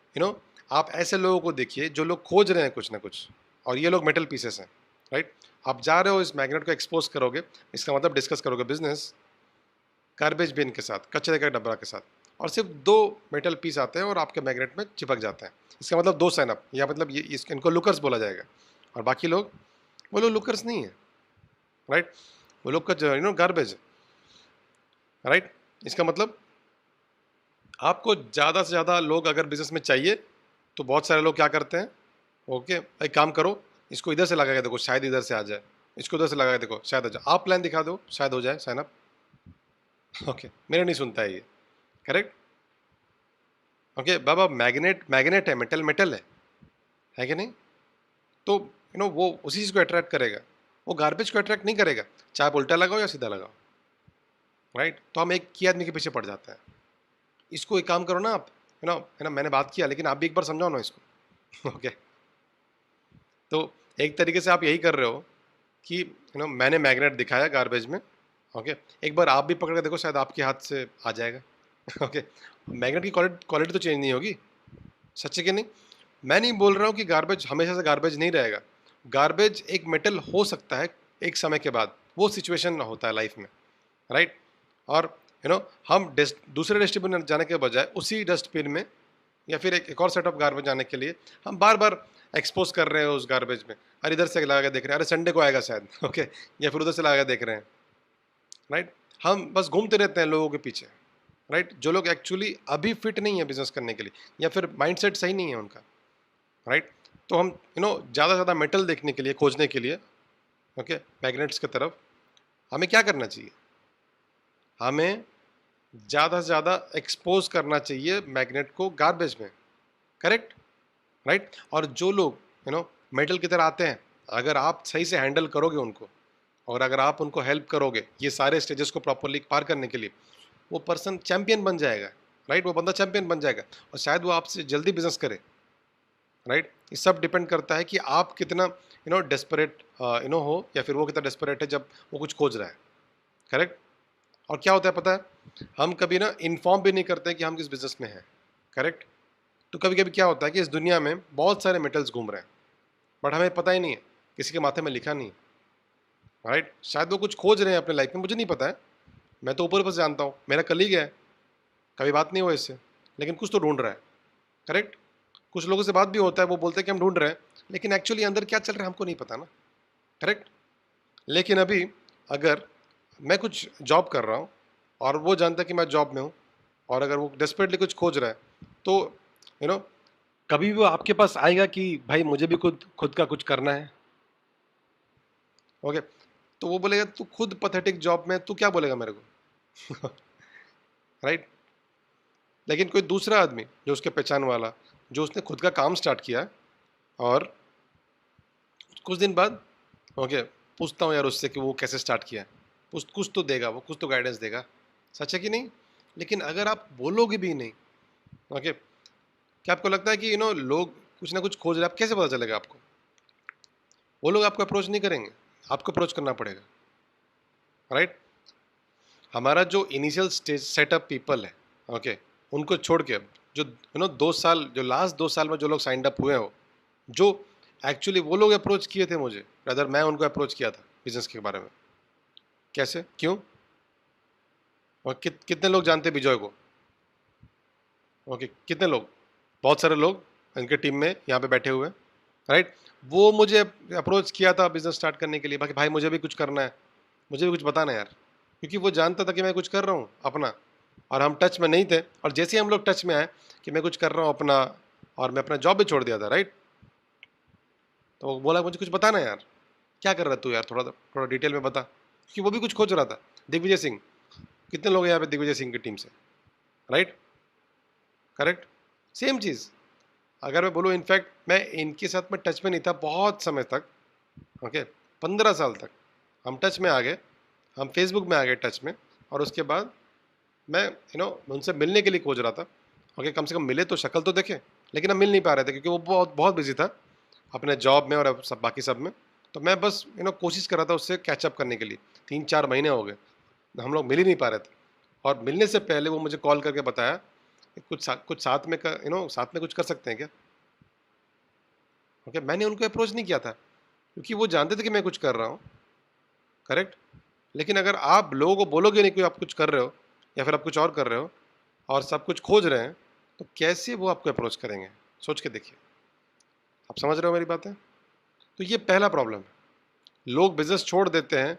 आप ऐसे लोगों को देखिए जो लोग खोज रहे हैं कुछ ना कुछ, और ये लोग मेटल पीसेस हैं, राइट? आप जा रहे हो, इस मैग्नेट को एक्सपोज करोगे, इसका मतलब डिस्कस करोगे बिजनेस गार्बेज बिन के साथ, कचरे का डब्बा के साथ, और सिर्फ 2 मेटल पीस आते हैं और आपके मैग्नेट में चिपक जाते हैं। इसका मतलब 2 साइन अप, या मतलब ये इनको लुकर्स बोला जाएगा, और बाकी लोग, वो लोग लुकर्स नहीं है, राइट? वो लोग का गार्बेज, राइट? इसका मतलब आपको ज़्यादा से ज़्यादा लोग अगर बिजनेस में चाहिए, तो बहुत सारे लोग क्या करते हैं, ओके, एक काम करो, इसको इधर से लगा के देखो, शायद इधर से आ जाए, इसको इधर से लगा के देखो, शायद आ जाए, आप प्लान दिखा दो, शायद हो जाए साइन अप। ओके, मेरे नहीं सुनता है ये, करेक्ट? ओके बाबा, मैग्नेट मैग्नेट है, मेटल मेटल है कि नहीं? तो वो उसी चीज़ को अट्रैक्ट करेगा, वो गार्बेज को अट्रैक्ट नहीं करेगा, चाहे आप उल्टा लगाओ या सीधा लगाओ, राइट? तो हम एक ही आदमी के पीछे पड़ जाते हैं। इसको एक काम करो ना आप, है ना, मैंने बात किया, लेकिन आप भी एक बार समझाओ ना इसको। ओके, तो एक तरीके से आप यही कर रहे हो कि मैंने मैग्नेट दिखाया गार्बेज में, ओके, एक बार आप भी पकड़ के देखो, शायद आपके हाथ से आ जाएगा। ओके, मैग्नेट की क्वालिटी तो चेंज नहीं होगी। सच है कि नहीं? मैं नहीं बोल रहा हूँ कि गार्बेज हमेशा से गार्बेज नहीं रहेगा, गार्बेज एक मेटल हो सकता है एक समय के बाद, वो सिचुएशन होता है लाइफ में, राइट? और हम दूसरे डस्टबिन में जाने के बजाय उसी डस्टबिन में, या फिर एक और सेट ऑफ गार्बेज आने के लिए हम बार बार एक्सपोज कर रहे हैं उस गार्बेज में। अरे इधर से लगा के देख रहे हैं, अरे संडे को आएगा शायद, ओके, या फिर उधर से लगा के देख रहे हैं, राइट? हम बस घूमते रहते हैं लोगों के पीछे, राइट? जो लोग एक्चुअली अभी फिट नहीं है बिजनेस करने के लिए, या फिर माइंडसेट सही नहीं है उनका, राइट? तो हम ज़्यादा से ज़्यादा मेटल देखने के लिए, खोजने के लिए, ओके, मैग्नेट्स की तरफ, हमें क्या करना चाहिए? हमें ज़्यादा से ज़्यादा एक्सपोज करना चाहिए मैग्नेट को गार्बेज में, करेक्ट, राइट? और जो लोग मेटल की तरह आते हैं, अगर आप सही से हैंडल करोगे उनको, और अगर आप उनको हेल्प करोगे ये सारे स्टेजेस को प्रॉपरली पार करने के लिए, वो पर्सन चैंपियन बन जाएगा, राइट? वो बंदा चैंपियन बन जाएगा, और शायद वो आपसे जल्दी बिजनेस करे, राइट? ये सब डिपेंड करता है कि आप कितना डेस्परेट हो, या फिर वो कितना डेस्परेट है जब वो कुछ खोज रहा है, करेक्ट? और क्या होता है पता है, हम कभी इन्फॉर्म भी नहीं करते कि हम किस बिजनेस में हैं, करेक्ट? तो कभी कभी क्या होता है कि इस दुनिया में बहुत सारे मेटल्स घूम रहे हैं, बट हमें पता ही नहीं है, किसी के माथे में लिखा नहीं, राइट? शायद वो कुछ खोज रहे हैं अपने लाइफ में, मुझे नहीं पता है, मैं तो ऊपर ऊपर से जानता हूँ, मेरा कलीग है, कभी बात नहीं हुआ इससे, लेकिन कुछ तो ढूंढ रहा है, करेक्ट? कुछ लोगों से बात भी होता है, वो बोलते हैं कि हम ढूंढ रहे हैं, लेकिन एक्चुअली अंदर क्या चल रहा है हमको नहीं पता ना, करेक्ट? लेकिन अभी अगर मैं कुछ जॉब कर रहा हूँ और वो जानता है कि मैं जॉब में हूँ, और अगर वो डेस्परेटली कुछ खोज रहा है, तो यू नो कभी भी वो आपके पास आएगा कि भाई मुझे भी खुद खुद का कुछ करना है, ओके? तो वो बोलेगा तू खुद पथेटिक जॉब में, तू क्या बोलेगा मेरे को? राइट? लेकिन कोई दूसरा आदमी जो उसके पहचान वाला, जो उसने खुद का काम स्टार्ट किया, और कुछ दिन बाद, ओके, पूछता हूँ यार उससे कि वो कैसे स्टार्ट किया है, कुछ तो देगा, वो कुछ तो गाइडेंस देगा, सच है कि नहीं? लेकिन अगर आप बोलोगे भी नहीं, ओके, क्या आपको लगता है कि लोग कुछ ना कुछ खोज रहे हैं, आप कैसे पता चलेगा आपको? वो लोग आपको अप्रोच नहीं करेंगे, आपको अप्रोच करना पड़ेगा, राइट? हमारा जो इनिशियल स्टेज सेटअप पीपल है, ओके, उनको छोड़ के जो 2 साल, जो लास्ट 2 साल में जो लोग साइंड अप हुए हो, जो एक्चुअली वो लोग अप्रोच किए थे मुझे, ब्रदर, मैं उनको अप्रोच किया था बिजनेस के बारे में। कैसे, क्यों, और कितने लोग जानते हैं विजय को? ओके, कितने लोग? बहुत सारे लोग इनके टीम में यहाँ पे बैठे हुए हैं, राइट? वो मुझे अप्रोच किया था बिजनेस स्टार्ट करने के लिए, बाकी भाई मुझे भी कुछ करना है, मुझे भी कुछ बताना है यार, क्योंकि वो जानता था कि मैं कुछ कर रहा हूँ अपना, और हम टच में नहीं थे, और जैसे ही हम लोग टच में आए कि मैं कुछ कर रहा हूँ अपना, और मैं अपना जॉब भी छोड़ दिया था, राइट? तो वो बोला मुझे कुछ बताना है यार, क्या कर रहा है तू यार, थोड़ा थोड़ा डिटेल में बता, क्योंकि वो भी कुछ खोज रहा था। दिग्विजय सिंह, कितने लोग हैं यहाँ पे दिग्विजय सिंह की टीम से, राइट? करेक्ट, सेम चीज़। अगर मैं बोलूँ, इनफैक्ट मैं इनके साथ में टच में नहीं था बहुत समय तक, ओके, 15 साल तक हम टच में आ गए, हम फेसबुक में आ गए टच में, और उसके बाद मैं उनसे मिलने के लिए खोज रहा था, ओके, कम से कम मिले तो, शक्ल तो देखे, लेकिन हम मिल नहीं पा रहे थे क्योंकि वो बहुत बहुत बिजी था अपने जॉब में और अब सब बाकी सब में। तो मैं बस कोशिश कर रहा था उससे कैचअप करने के लिए, 3-4 महीने हो गए, हम लोग मिल ही नहीं पा रहे थे। और मिलने से पहले वो मुझे कॉल करके बताया कि कुछ साथ में साथ में कुछ कर सकते हैं क्या, ओके? मैंने उनको अप्रोच नहीं किया था क्योंकि वो जानते थे कि मैं कुछ कर रहा हूँ, करेक्ट? लेकिन अगर आप लोगों को बोलोगे नहीं कि आप कुछ कर रहे हो, या फिर आप कुछ और कर रहे हो, और सब कुछ खोज रहे हैं, तो कैसे वो आपको अप्रोच करेंगे? सोच के देखिए, आप समझ रहे हो मेरी बातें? तो ये पहला प्रॉब्लम है, लोग बिजनेस छोड़ देते हैं,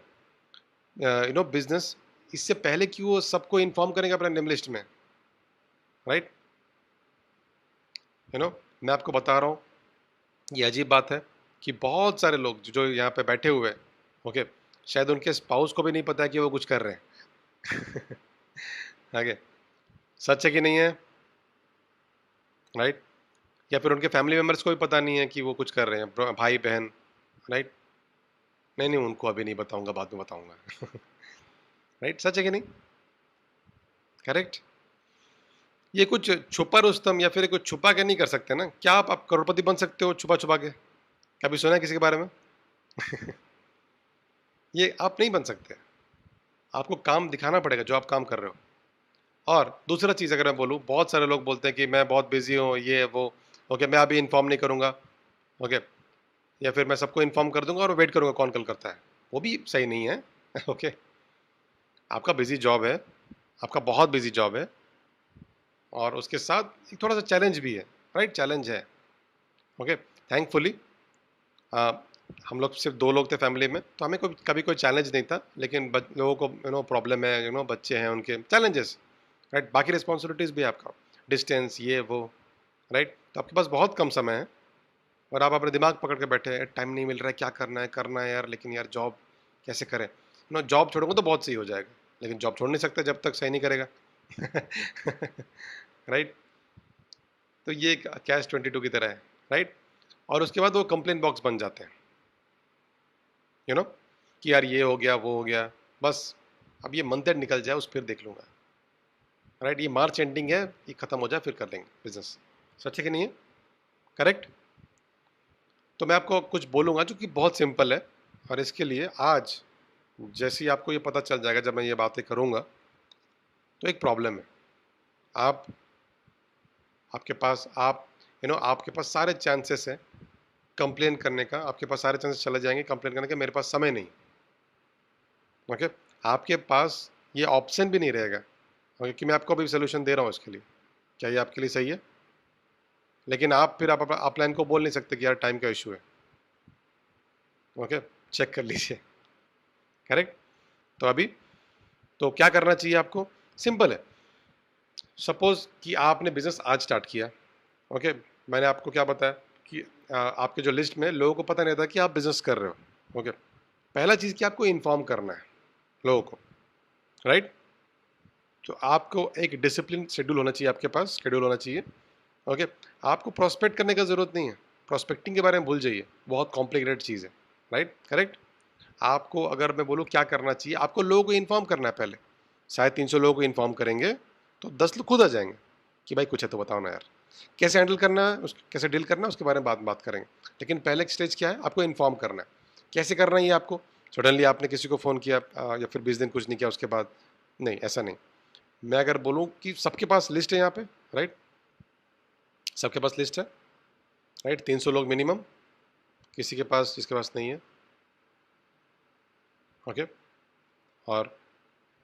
बिजनेस इससे पहले कि वो सबको इन्फॉर्म करेंगे अपने नेम लिस्ट में, राइट? मैं आपको बता रहा हूँ, ये अजीब बात है कि बहुत सारे लोग जो यहाँ पे बैठे हुए हैं, ओके, शायद उनके स्पाउस को भी नहीं पता है कि वो कुछ कर रहे हैं। आगे, सच है कि नहीं है, राइट? या फिर उनके फैमिली मेम्बर्स को भी पता नहीं है कि वो कुछ कर रहे हैं, भाई बहन, राइट? नहीं नहीं, उनको अभी नहीं बताऊंगा, बाद में बताऊंगा। राइट, सच है कि नहीं, करेक्ट? ये कुछ छुपा रुस्तम या फिर कुछ छुपा के नहीं कर सकते ना, क्या आप करोड़पति बन सकते हो छुपा छुपा के? कभी सुना है किसी के बारे में? ये आप नहीं बन सकते, आपको काम दिखाना पड़ेगा जो आप काम कर रहे हो। और दूसरा चीज़ अगर मैं बोलूँ, बहुत सारे लोग बोलते हैं कि मैं बहुत बिजी हूँ, ये वो, ओके, मैं अभी इन्फॉर्म नहीं करूँगा, ओके, या फिर मैं सबको इन्फॉर्म कर दूंगा और वेट करूँगा कौन कल करता है, वो भी सही नहीं है। ओके, आपका बिजी जॉब है, आपका बहुत बिजी जॉब है, और उसके साथ एक थोड़ा सा चैलेंज भी है, राइट? चैलेंज है, ओके। थैंकफुली हम लोग सिर्फ 2 लोग थे फैमिली में, तो हमें कभी कोई चैलेंज नहीं था, लेकिन लोगों को प्रॉब्लम है, बच्चे हैं, उनके चैलेंजेस, राइट? बाकी रिस्पॉन्सिबिलिटीज़ भी है आपका, डिस्टेंस, ये वो, राइट? तो आपके पास बहुत कम समय है, और आप अपने दिमाग पकड़ के बैठे हैं, टाइम नहीं मिल रहा है, क्या करना है यार, लेकिन यार जॉब कैसे करें? जॉब छोड़ूंगा तो बहुत सही हो जाएगा, लेकिन जॉब छोड़ नहीं सकते जब तक सही नहीं करेगा। राइट? तो ये कैश 22 की तरह है, राइट? और उसके बाद वो कंप्लेन बॉक्स बन जाते हैं, यू नो कि यार ये हो गया, वो हो गया, बस अब ये मंथ एंड निकल जाए, उस फिर देख लूंगा, राइट? ये मार्च एंडिंग है, ये खत्म हो जाए फिर कर लेंगे बिजनेस। सच है कि नहीं है, करेक्ट? तो मैं आपको कुछ बोलूंगा जो कि बहुत सिंपल है, और इसके लिए आज जैसे ही आपको ये पता चल जाएगा, जब मैं ये बातें करूंगा, तो एक प्रॉब्लम है, आप आपके पास आप आपके पास सारे चांसेस हैं कंप्लेन करने का, आपके पास सारे चांसेस चले जाएंगे कंप्लेन करने का, मेरे पास समय नहीं। ओके, आपके पास ये ऑप्शन भी नहीं रहेगा। ओके, कि मैं आपको अभी सोल्यूशन दे रहा हूँ इसके लिए, क्या ये आपके लिए सही है? लेकिन आप फिर आप अपलाइन को बोल नहीं सकते कि यार टाइम का इशू है। ओके, चेक कर लीजिए। करेक्ट। तो अभी तो क्या करना चाहिए आपको? सिंपल है। सपोज कि आपने बिजनेस आज स्टार्ट किया। ओके, मैंने आपको क्या बताया कि आपके जो लिस्ट में लोगों को पता नहीं था कि आप बिजनेस कर रहे हो। ओके, पहला चीज़ कि आपको इन्फॉर्म करना है लोगों को, राइट। तो आपको एक डिसिप्लिन शेड्यूल होना चाहिए, आपके पास शेड्यूल होना चाहिए। ओके, आपको प्रोस्पेक्ट करने का ज़रूरत नहीं है, प्रोस्पेक्टिंग के बारे में भूल जाइए, बहुत कॉम्प्लिकेटेड चीज़ है, राइट, करेक्ट। आपको अगर मैं बोलूँ क्या करना चाहिए, आपको लोगों को इन्फॉर्म करना है पहले। शायद 300 लोगों को इन्फॉर्म करेंगे तो 10 लोग खुद आ जाएंगे कि भाई कुछ है तो बताओ ना यार, कैसे हैंडल करना है, कैसे डील करना है, उसके बारे में बात करेंगे। लेकिन पहले स्टेज क्या है, आपको इन्फॉर्म करना है। कैसे करना है ये आपको? सडनली आपने किसी को फ़ोन किया या फिर 20 दिन कुछ नहीं किया उसके बाद, नहीं, ऐसा नहीं। मैं अगर बोलूँ कि सबके पास लिस्ट है यहाँ पे, राइट, सबके पास लिस्ट है, राइट, 300 लोग मिनिमम, किसी के पास जिसके पास नहीं है। ओके, और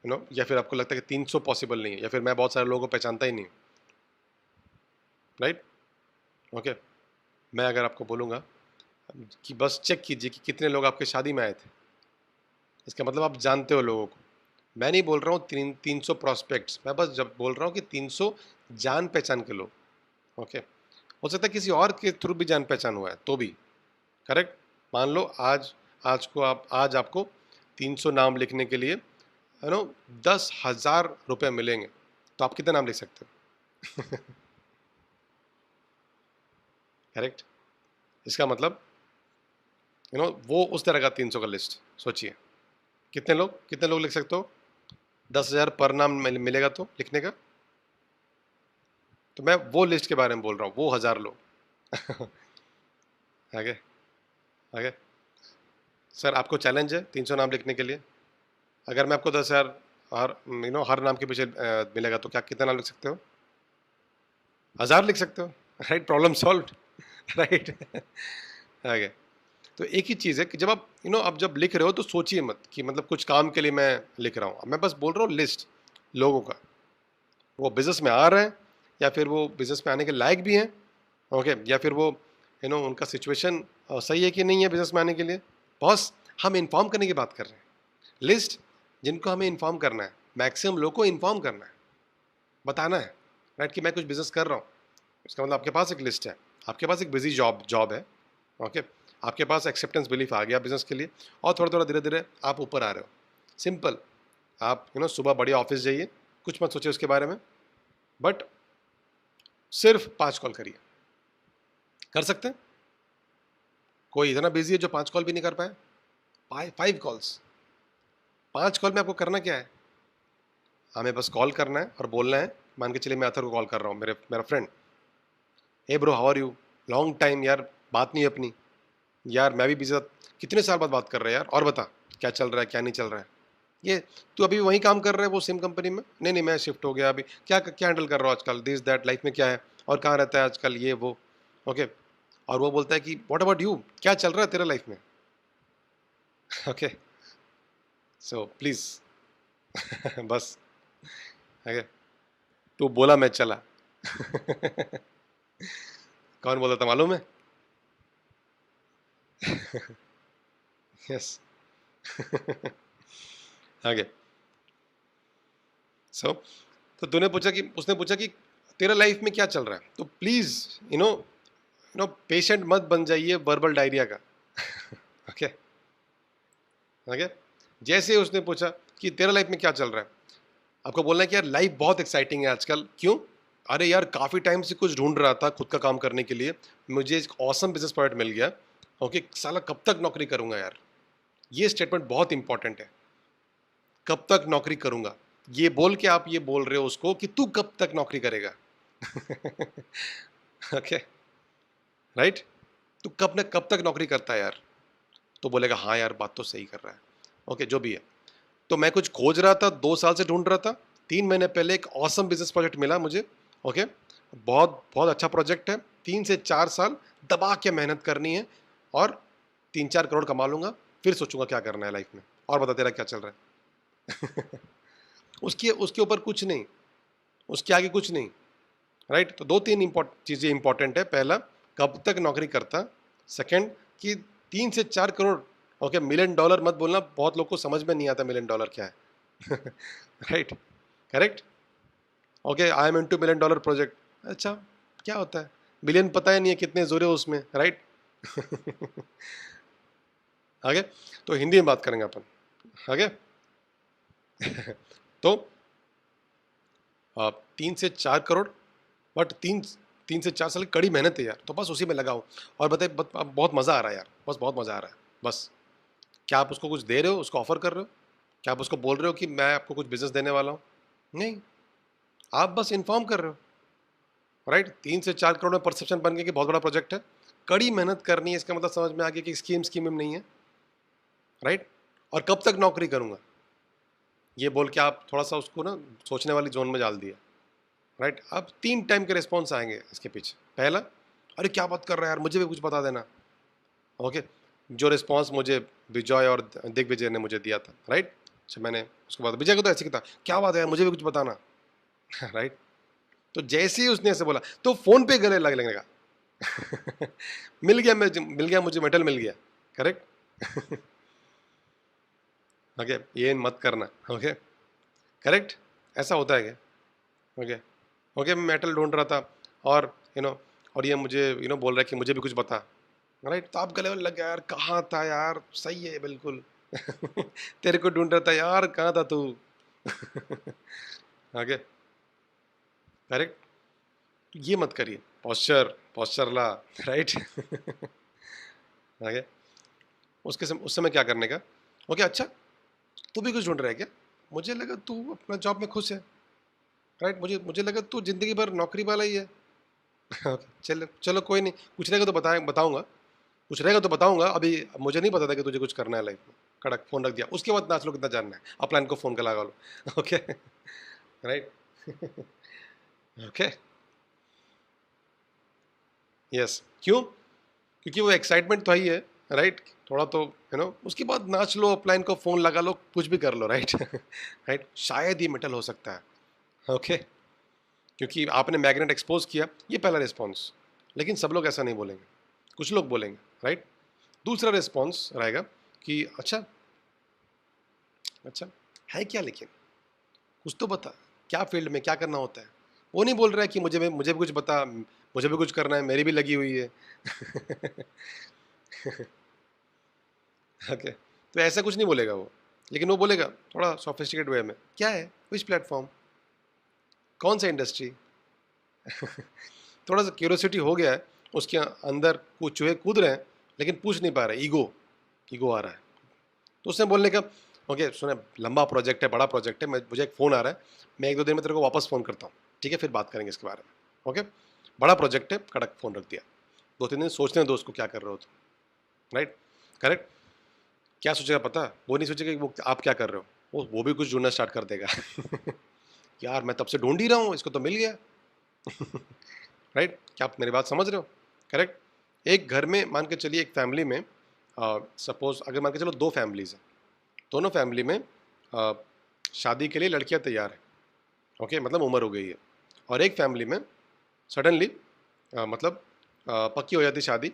या फिर आपको लगता है कि 300 पॉसिबल नहीं है, या फिर मैं बहुत सारे लोगों को पहचानता ही नहीं, राइट। ओके, मैं अगर आपको बोलूँगा कि बस चेक कीजिए कि कितने लोग आपके शादी में आए थे, इसका मतलब आप जानते हो लोगों को। मैं नहीं बोल रहा हूँ 300 प्रोस्पेक्ट्स, मैं बस जब बोल रहा हूँ कि 300 जान पहचान के लोग। ओके, हो सकता है किसी और के थ्रू भी जान पहचान हुआ है तो भी, करेक्ट। मान लो आज आपको 300 नाम लिखने के लिए 10,000 रुपये मिलेंगे, तो आप कितने नाम लिख सकते हो? करेक्ट। इसका मतलब वो उस तरह का 300 का लिस्ट सोचिए, कितने लोग लिख सकते हो? 10,000 पर नाम मिलेगा तो लिखने का। तो मैं वो लिस्ट के बारे में बोल रहा हूँ, वो 1,000 लोग। आगे, आगे। सर आपको चैलेंज है 300 नाम लिखने के लिए। अगर मैं आपको 10,000 हर नाम के पीछे मिलेगा तो क्या कितना नाम लिख सकते हो? 1,000 लिख सकते हो, राइट, प्रॉब्लम सॉल्व। राइट। आगे। तो एक ही चीज़ है कि जब आप अब जब लिख रहे हो तो सोचिए मत कि मतलब कुछ काम के लिए मैं लिख रहा हूँ, मैं बस बोल रहा हूँ लिस्ट लोगों का, वो बिजनेस में आ रहे हैं या फिर वो बिजनेस में आने के लायक भी हैं। ओके, या फिर वो उनका सिचुएशन सही है कि नहीं है बिजनेस में आने के लिए। बॉस, हम इन्फॉर्म करने की बात कर रहे हैं, लिस्ट जिनको हमें इन्फॉर्म करना है, मैक्सिमम लोग को इन्फॉर्म करना है, बताना है, राइट, कि मैं कुछ बिजनेस कर रहा हूँ। इसका मतलब आपके पास एक लिस्ट है, आपके पास एक बिजी जॉब है। ओके, आपके पास एक्सेप्टेंस बिलीफ आ गया बिजनेस के लिए, और थोड़ा थोड़ा धीरे धीरे आप ऊपर आ रहे हो। सिंपल, आप सुबह बढ़िया ऑफिस जाइए, कुछ मत सोचिए उसके बारे में, बट सिर्फ 5 कॉल करिए। कर सकते हैं? कोई इतना बिजी है जो 5 कॉल भी नहीं कर पाए? 5 कॉल्स, 5 कॉल में आपको करना क्या है? हमें बस कॉल करना है और बोलना है। मान के चलिए मैं अथर को कॉल कर रहा हूँ, मेरा friend, hey bro how are you, long time यार, बात नहीं है अपनी यार, मैं भी बिजी था, कितने साल बाद बात कर रहे हैं यार, और बता क्या चल रहा है क्या नहीं चल रहा है। ये तू अभी वही काम कर रहा है वो सेम कंपनी में? नहीं नहीं, मैं शिफ्ट हो गया अभी। क्या क्या हैंडल कर रहा हूँ आजकल, दिस दैट, लाइफ में क्या है, और कहाँ रहता है आजकल, ये वो। ओके, और वो बोलता है कि व्हाट अबाउट यू, क्या चल रहा है तेरा लाइफ में? Okay, so please. बस, ओके, तू बोला मैं चला। कौन बोला था मालूम है? यस। आगे। सो तो उसने पूछा कि तेरा लाइफ में क्या चल रहा है, तो प्लीज पेशेंट मत बन जाइए वर्बल डायरिया का। Okay, okay. जैसे उसने पूछा कि तेरा लाइफ में क्या चल रहा है, आपको बोलना है कि यार लाइफ बहुत एक्साइटिंग है आजकल। क्यों? अरे यार काफ़ी टाइम से कुछ ढूंढ रहा था खुद का काम करने के लिए, मुझे एक ऑसम बिजनेस प्रोजेक्ट मिल गया। ओके, साला कब तक नौकरी करूंगा यार। ये स्टेटमेंट बहुत इंपॉर्टेंट है, कब तक नौकरी करूंगा। ये बोल के आप ये बोल रहे हो उसको कि तू कब तक नौकरी करेगा। Okay, right. तू कब तक नौकरी करता है यार? तो बोलेगा हाँ यार बात तो सही कर रहा है। ओके, जो भी है। तो मैं कुछ खोज रहा था, 2 साल से ढूंढ रहा था, 3 महीने पहले एक ऑसम बिजनेस प्रोजेक्ट मिला मुझे। ओके, बहुत बहुत अच्छा प्रोजेक्ट है, 3 से 4 साल दबा के मेहनत करनी है, और 3-4 करोड़ कमा लूंगा, फिर सोचूंगा क्या करना है लाइफ में, और बता तेरा क्या चल रहा है। उसके उसके ऊपर कुछ नहीं, उसके आगे कुछ नहीं, राइट। तो 2-3 चीज़ें इंपॉर्टेंट है। पहला, कब तक नौकरी करता। सेकंड, कि 3 से 4 करोड़, ओके, $1 million मत बोलना, बहुत लोग को समझ में नहीं आता $1 million क्या है। Right, correct, okay, I am into $1 million project. अच्छा, क्या होता है, मिलियन पता ही नहीं है कितने जोरे हो उसमें, राइट। आगे, तो हिंदी में बात करेंगे अपन, आगे। तो 3 से 4 करोड़, बट 3 से 4 साल की कड़ी मेहनत है यार, तो बस उसी में लगाओ। और बताइए, बहुत मज़ा आ रहा है यार, बस बहुत मज़ा आ रहा है। बस क्या आप उसको कुछ दे रहे हो, उसको ऑफर कर रहे हो? क्या आप उसको बोल रहे हो कि मैं आपको कुछ बिजनेस देने वाला हूँ? नहीं, आप बस इन्फॉर्म कर रहे हो, राइट। 3 से 4 करोड़ में परसेप्शन बन गया कि बहुत बड़ा प्रोजेक्ट है, कड़ी मेहनत करनी है, इसका मतलब समझ में आ गया कि स्कीम में नहीं है, राइट। और कब तक नौकरी करूँगा, ये बोल के आप थोड़ा सा उसको ना सोचने वाली जोन में डाल दिया, राइट। अब 3 टाइम के रिस्पॉन्स आएंगे इसके पीछे। पहला, अरे क्या बात कर रहा है यार, मुझे भी कुछ बता देना, ओके। जो रिस्पॉन्स मुझे विजय और दिग्विजय ने मुझे दिया था, राइट। अच्छा, मैंने उसके बाद विजय को तो ऐसे ही था, क्या बात है यार, मुझे भी कुछ बताना। राइट। तो जैसे ही उसने ऐसे बोला, तो फोन पे गले लगने लगा। मिल गया मुझे, मेटल मिल गया, करेक्ट। ओके, ये मत करना, ओके, करेक्ट। ऐसा होता है क्या? ओके, ओके, मैं मेटल ढूंढ रहा था, और और ये मुझे बोल रहा है कि मुझे भी कुछ बता, राइट। तो आप गले लग गया यार, कहाँ था यार, सही है बिल्कुल। तेरे को ढूंढ रहा था यार, कहाँ था तू। आगे, करेक्ट। ये मत करिए, पॉस्चर ला, राइट। आगे, उस समय क्या करने का, ओके, अच्छा, तू भी कुछ ढूंढ रहा है क्या? मुझे लगा तू अपना जॉब में खुश है, राइट। मुझे लगा तू जिंदगी भर नौकरी वाला ही है। ओके, चलो चलो, कोई नहीं, कुछ रहेगा तो बताऊंगा, कुछ रहेगा तो बताऊंगा, अभी मुझे नहीं पता था कि तुझे कुछ करना है लाइफ में। कड़क फोन रख दिया, उसके बाद नाच लो कितना जानना है, अपलाइन को फोन का लगा लो। Okay, right. ओके, यस, क्यों? क्योंकि वो एक्साइटमेंट तो ही है, राइट। थोड़ा तो उसके बाद नाच लो, अपलाइन को फोन लगा लो, कुछ भी कर लो, राइट। राइट, शायद ये मेटल हो सकता है, ओके। क्योंकि आपने मैग्नेट एक्सपोज किया, ये पहला रिस्पॉन्स। लेकिन सब लोग ऐसा नहीं बोलेंगे, कुछ लोग बोलेंगे, राइट। दूसरा रिस्पॉन्स रहेगा कि अच्छा, अच्छा है क्या, लेकिन कुछ तो बता, क्या फील्ड में क्या करना होता है। वो नहीं बोल रहा है कि मुझे भी कुछ बता, मुझे भी कुछ करना है, मेरी भी लगी हुई है। ओके, तो ऐसा कुछ नहीं बोलेगा वो, लेकिन वो बोलेगा थोड़ा सोफिस्टिकेट वे में, क्या है, विच प्लेटफॉर्म, कौन सा इंडस्ट्री। थोड़ा सा क्यूरियोसिटी हो गया है उसके अंदर, कुछ चूहे कूद रहे हैं, लेकिन पूछ नहीं पा रहे, ईगो ईगो आ रहा है। तो उसने बोलने का, ओके सुने, लंबा प्रोजेक्ट है, बड़ा प्रोजेक्ट है, मुझे एक फ़ोन आ रहा है, मैं 1-2 दिन में तेरे को वापस फ़ोन करता हूँ, ठीक है, फिर बात करेंगे इसके बारे में, ओके। बड़ा प्रोजेक्ट है, कड़क फ़ोन रख दिया। 2-3 दिन सोचने दो उसको क्या कर रहे हो तुम, राइट, करेक्ट। क्या सोचेगा पता, वो नहीं सोचेगा कि वो आप क्या कर रहे हो, वो भी कुछ ढूंढना स्टार्ट कर देगा। यार मैं तब से ढूंढ ही रहा हूँ, इसको तो मिल गया। राइट, क्या आप मेरी बात समझ रहे हो, करेक्ट। एक घर में मान के चलिए, एक फैमिली में, सपोज अगर मान के चलो 2 फैमिलीज हैं, दोनों फैमिली में अ, शादी के लिए लड़कियां तैयार हैं, ओके, मतलब उम्र हो गई है। और एक फैमिली में सडनली मतलब पक्की हो जाती शादी,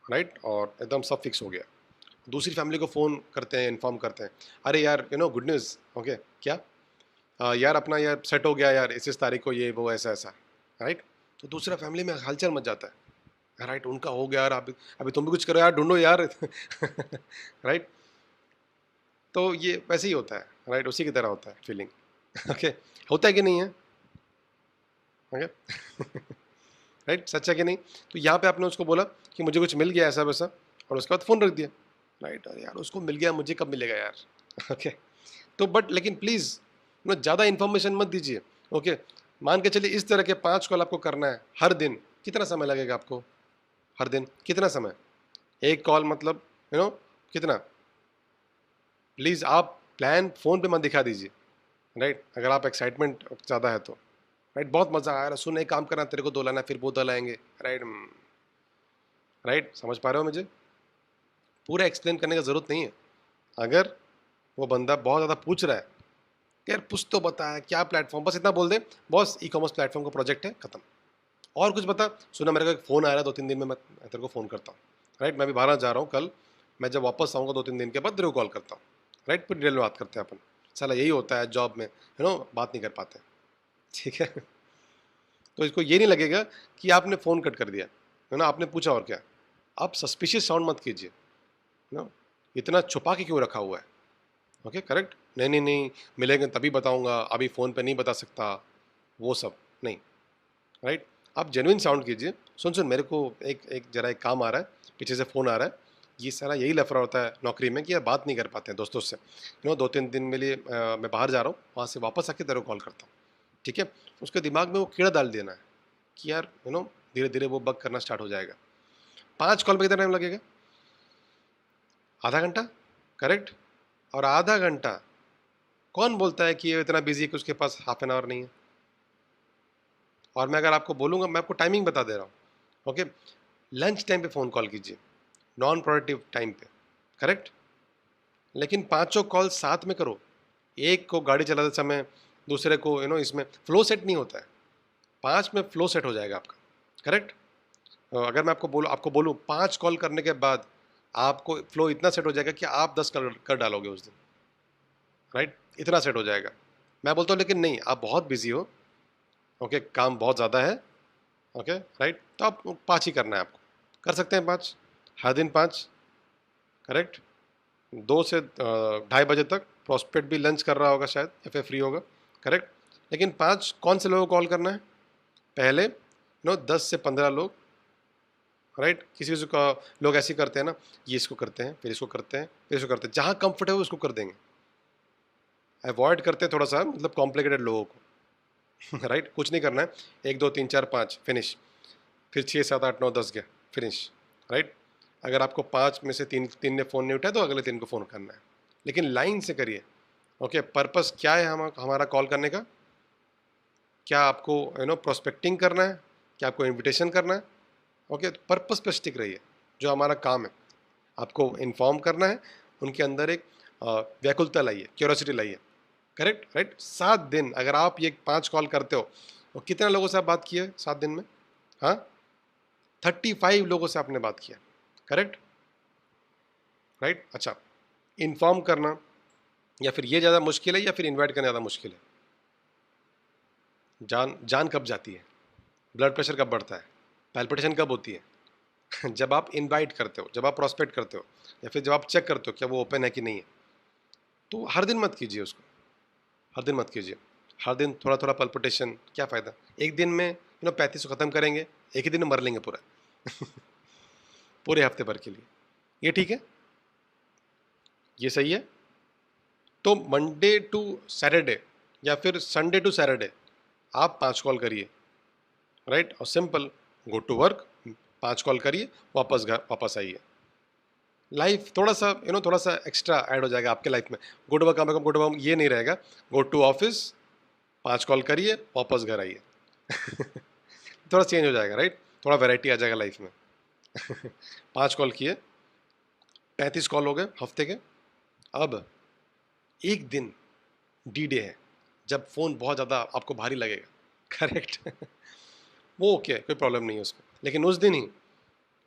राइट, और एकदम सब फिक्स हो गया। दूसरी फैमिली को फ़ोन करते हैं, इन्फॉर्म करते हैं, अरे यार गुड न्यूज़, ओके, क्या, यार अपना यार सेट हो गया यार, इस तारीख को, ये वो ऐसा ऐसा, राइट। तो दूसरा फैमिली में हलचल मच जाता है, राइट, उनका हो गया यार, अभी अभी तुम भी कुछ करो यार, ढूंढो यार। राइट। तो ये वैसे ही होता है, राइट, उसी की तरह होता है फीलिंग। ओके, होता है कि नहीं है, ओके। राइट, सच है कि नहीं? तो यहाँ पे आपने उसको बोला कि मुझे कुछ मिल गया ऐसा वैसा, और उसके बाद फ़ोन रख दिया, राइट। अरे यार, उसको मिल गया, मुझे कब मिलेगा यार। ओके, तो बट लेकिन प्लीज़ ज़्यादा इन्फॉर्मेशन मत दीजिए, ओके। मान के चलिए इस तरह के 5 कॉल आपको करना है हर दिन, कितना समय लगेगा आपको, हर दिन कितना समय, एक कॉल मतलब कितना। प्लीज़ आप प्लान फ़ोन पे मत दिखा दीजिए, राइट, अगर आप एक्साइटमेंट ज़्यादा है तो, राइट। बहुत मज़ा आ रहा है, सुन एक काम करना, तेरे को 2 लाना, फिर वो 2 लाएंगे, राइट, राइट, समझ पा रहे हो मुझे, पूरा एक्सप्लेन करने का ज़रूरत नहीं है। अगर वो बंदा बहुत ज़्यादा पूछ रहा है कि यार कुछ तो बता है क्या प्लेटफॉर्म, बस इतना बोल दे, बॉस ई कॉमर्स प्लेटफॉर्म का प्रोजेक्ट है, खत्म। और कुछ बता, सुना मेरे को एक फ़ोन आ रहा है 2-3 दिन में, मैं तेरे को फ़ोन करता हूँ, राइट, मैं भी बाहर जा रहा हूँ कल, मैं जब वापस आऊँगा 2-3 दिन के बाद तेरे को कॉल करता हूँ, राइट, फिर डिटेल में बात करते हैं अपन। साला यही होता है जॉब में, बात नहीं कर पाते, ठीक है। तो इसको ये नहीं लगेगा कि आपने फ़ोन कट कर दिया, है ना, आपने पूछा और क्या। आप सस्पिशियस साउंड मत कीजिए, ना, इतना छुपा के क्यों रखा हुआ है, ओके, करेक्ट, नहीं नहीं नहीं, मिलेंगे तभी बताऊंगा, अभी फ़ोन पे नहीं बता सकता, वो सब नहीं, राइट। आप जेन्युइन साउंड कीजिए, सुन सुन मेरे को एक जरा एक काम आ रहा है, पीछे से फ़ोन आ रहा है, ये सारा यही लफड़ा होता है नौकरी में कि यार बात नहीं कर पाते हैं दोस्तों से, 2-3 दिन के लिए मैं बाहर जा रहा हूँ, वहाँ से वापस आके तेरे को कॉल करता हूँ, ठीक है। उसके दिमाग में वो कीड़ा डाल देना है कि यार धीरे धीरे वो बग करना स्टार्ट हो जाएगा। 5 कॉल पे कितना टाइम लगेगा? आधा घंटा, करेक्ट। और आधा घंटा कौन बोलता है कि ये इतना बिजी है कि उसके पास हाफ एन आवर नहीं है? और मैं अगर आपको बोलूँगा, मैं आपको टाइमिंग बता दे रहा हूँ, ओके, लंच टाइम पे फ़ोन कॉल कीजिए, नॉन प्रोडक्टिव टाइम पे, करेक्ट। लेकिन पाँचों कॉल साथ में करो, एक को गाड़ी चलाते समय, दूसरे को इसमें फ्लो सेट नहीं होता है, 5 में फ्लो सेट हो जाएगा आपका, करेक्ट। अगर मैं आपको बोलूँ 5 कॉल करने के बाद आपको फ्लो इतना सेट हो जाएगा कि आप 10 कर डालोगे उस दिन, राइट, इतना सेट हो जाएगा। मैं बोलता हूँ लेकिन नहीं, आप बहुत बिजी हो, ओके, काम बहुत ज़्यादा है, ओके, राइट, तो आप 5 ही करना है आपको, कर सकते हैं 5, हर दिन 5, करेक्ट। 2 से 2:30 बजे तक प्रोस्पेक्ट भी लंच कर रहा होगा शायद, या फिर फ्री होगा, करेक्ट। लेकिन 5 कौन से लोगों को कॉल करना है? पहले 10 से 15 लोग, राइट। किसी किसी का लोग ऐसे ही करते हैं ना, ये इसको करते हैं, फिर इसको करते हैं, फिर इसको करते हैं, जहाँ कंफर्ट है वो उसको कर देंगे, अवॉइड करते हैं थोड़ा सा मतलब कॉम्प्लिकेटेड लोगों को। राइट, कुछ नहीं करना है, 1 2 3 4 5 फिनिश, फिर 6 7 8 9 10 गया, फिनिश, राइट। अगर आपको 5 में से तीन तीन ने फ़ोन नहीं उठाया तो अगले 3 को फ़ोन करना है, लेकिन लाइन से करिए, ओके। पर्पस क्या है हमारा कॉल करने का? क्या आपको प्रोस्पेक्टिंग करना है, क्या आपको इन्विटेशन करना है? ओके, तो पर्पस पे स्टिक रहिए, जो हमारा काम है आपको इन्फॉर्म करना है, उनके अंदर एक व्याकुलता लाइए, क्यूरोसिटी लाइए, करेक्ट, राइट। 7 दिन अगर आप ये 5 कॉल करते हो, तो कितने लोगों से आप बात किए 7 दिन में? हाँ, 35 लोगों से आपने बात किया, करेक्ट, राइट। अच्छा, इन्फॉर्म करना या फिर ये ज़्यादा मुश्किल है या फिर इनवाइट करना ज़्यादा मुश्किल है? जान जान कब जाती है, ब्लड प्रेशर कब बढ़ता है, पैल्पिटेशन कब होती है? जब आप इनवाइट करते हो, जब आप प्रोस्पेक्ट करते हो, या फिर जब आप चेक करते हो क्या वो ओपन है कि नहीं है। तो हर दिन मत कीजिए उसको, हर दिन मत कीजिए, हर दिन थोड़ा थोड़ा पल्पिटेशन, क्या फ़ायदा? एक दिन में 35 को ख़त्म करेंगे, एक ही दिन में मर लेंगे पूरा। पूरे हफ्ते भर के लिए, ये ठीक है, ये सही है। तो मंडे टू सैटरडे या फिर संडे टू सैटरडे आप 5 कॉल करिए, राइट, और simple, go to work, 5 call करिए, वापस घर वापस आइए। लाइफ थोड़ा सा थोड़ा सा एक्स्ट्रा ऐड हो जाएगा आपके लाइफ में। गो टू वर्क, कम से कम गो टू वर्क ये नहीं रहेगा, गो टू ऑफिस, 5 कॉल करिए, वापस घर आइए। थोड़ा चेंज हो जाएगा, राइट, थोड़ा वैरायटी आ जाएगा लाइफ में। 5 कॉल किए, 35 कॉल हो गए हफ्ते के। अब एक दिन डी डे है, जब फ़ोन बहुत ज़्यादा आपको भारी लगेगा, करेक्ट। वो ओके, कोई प्रॉब्लम नहीं है उसको, लेकिन उस दिन ही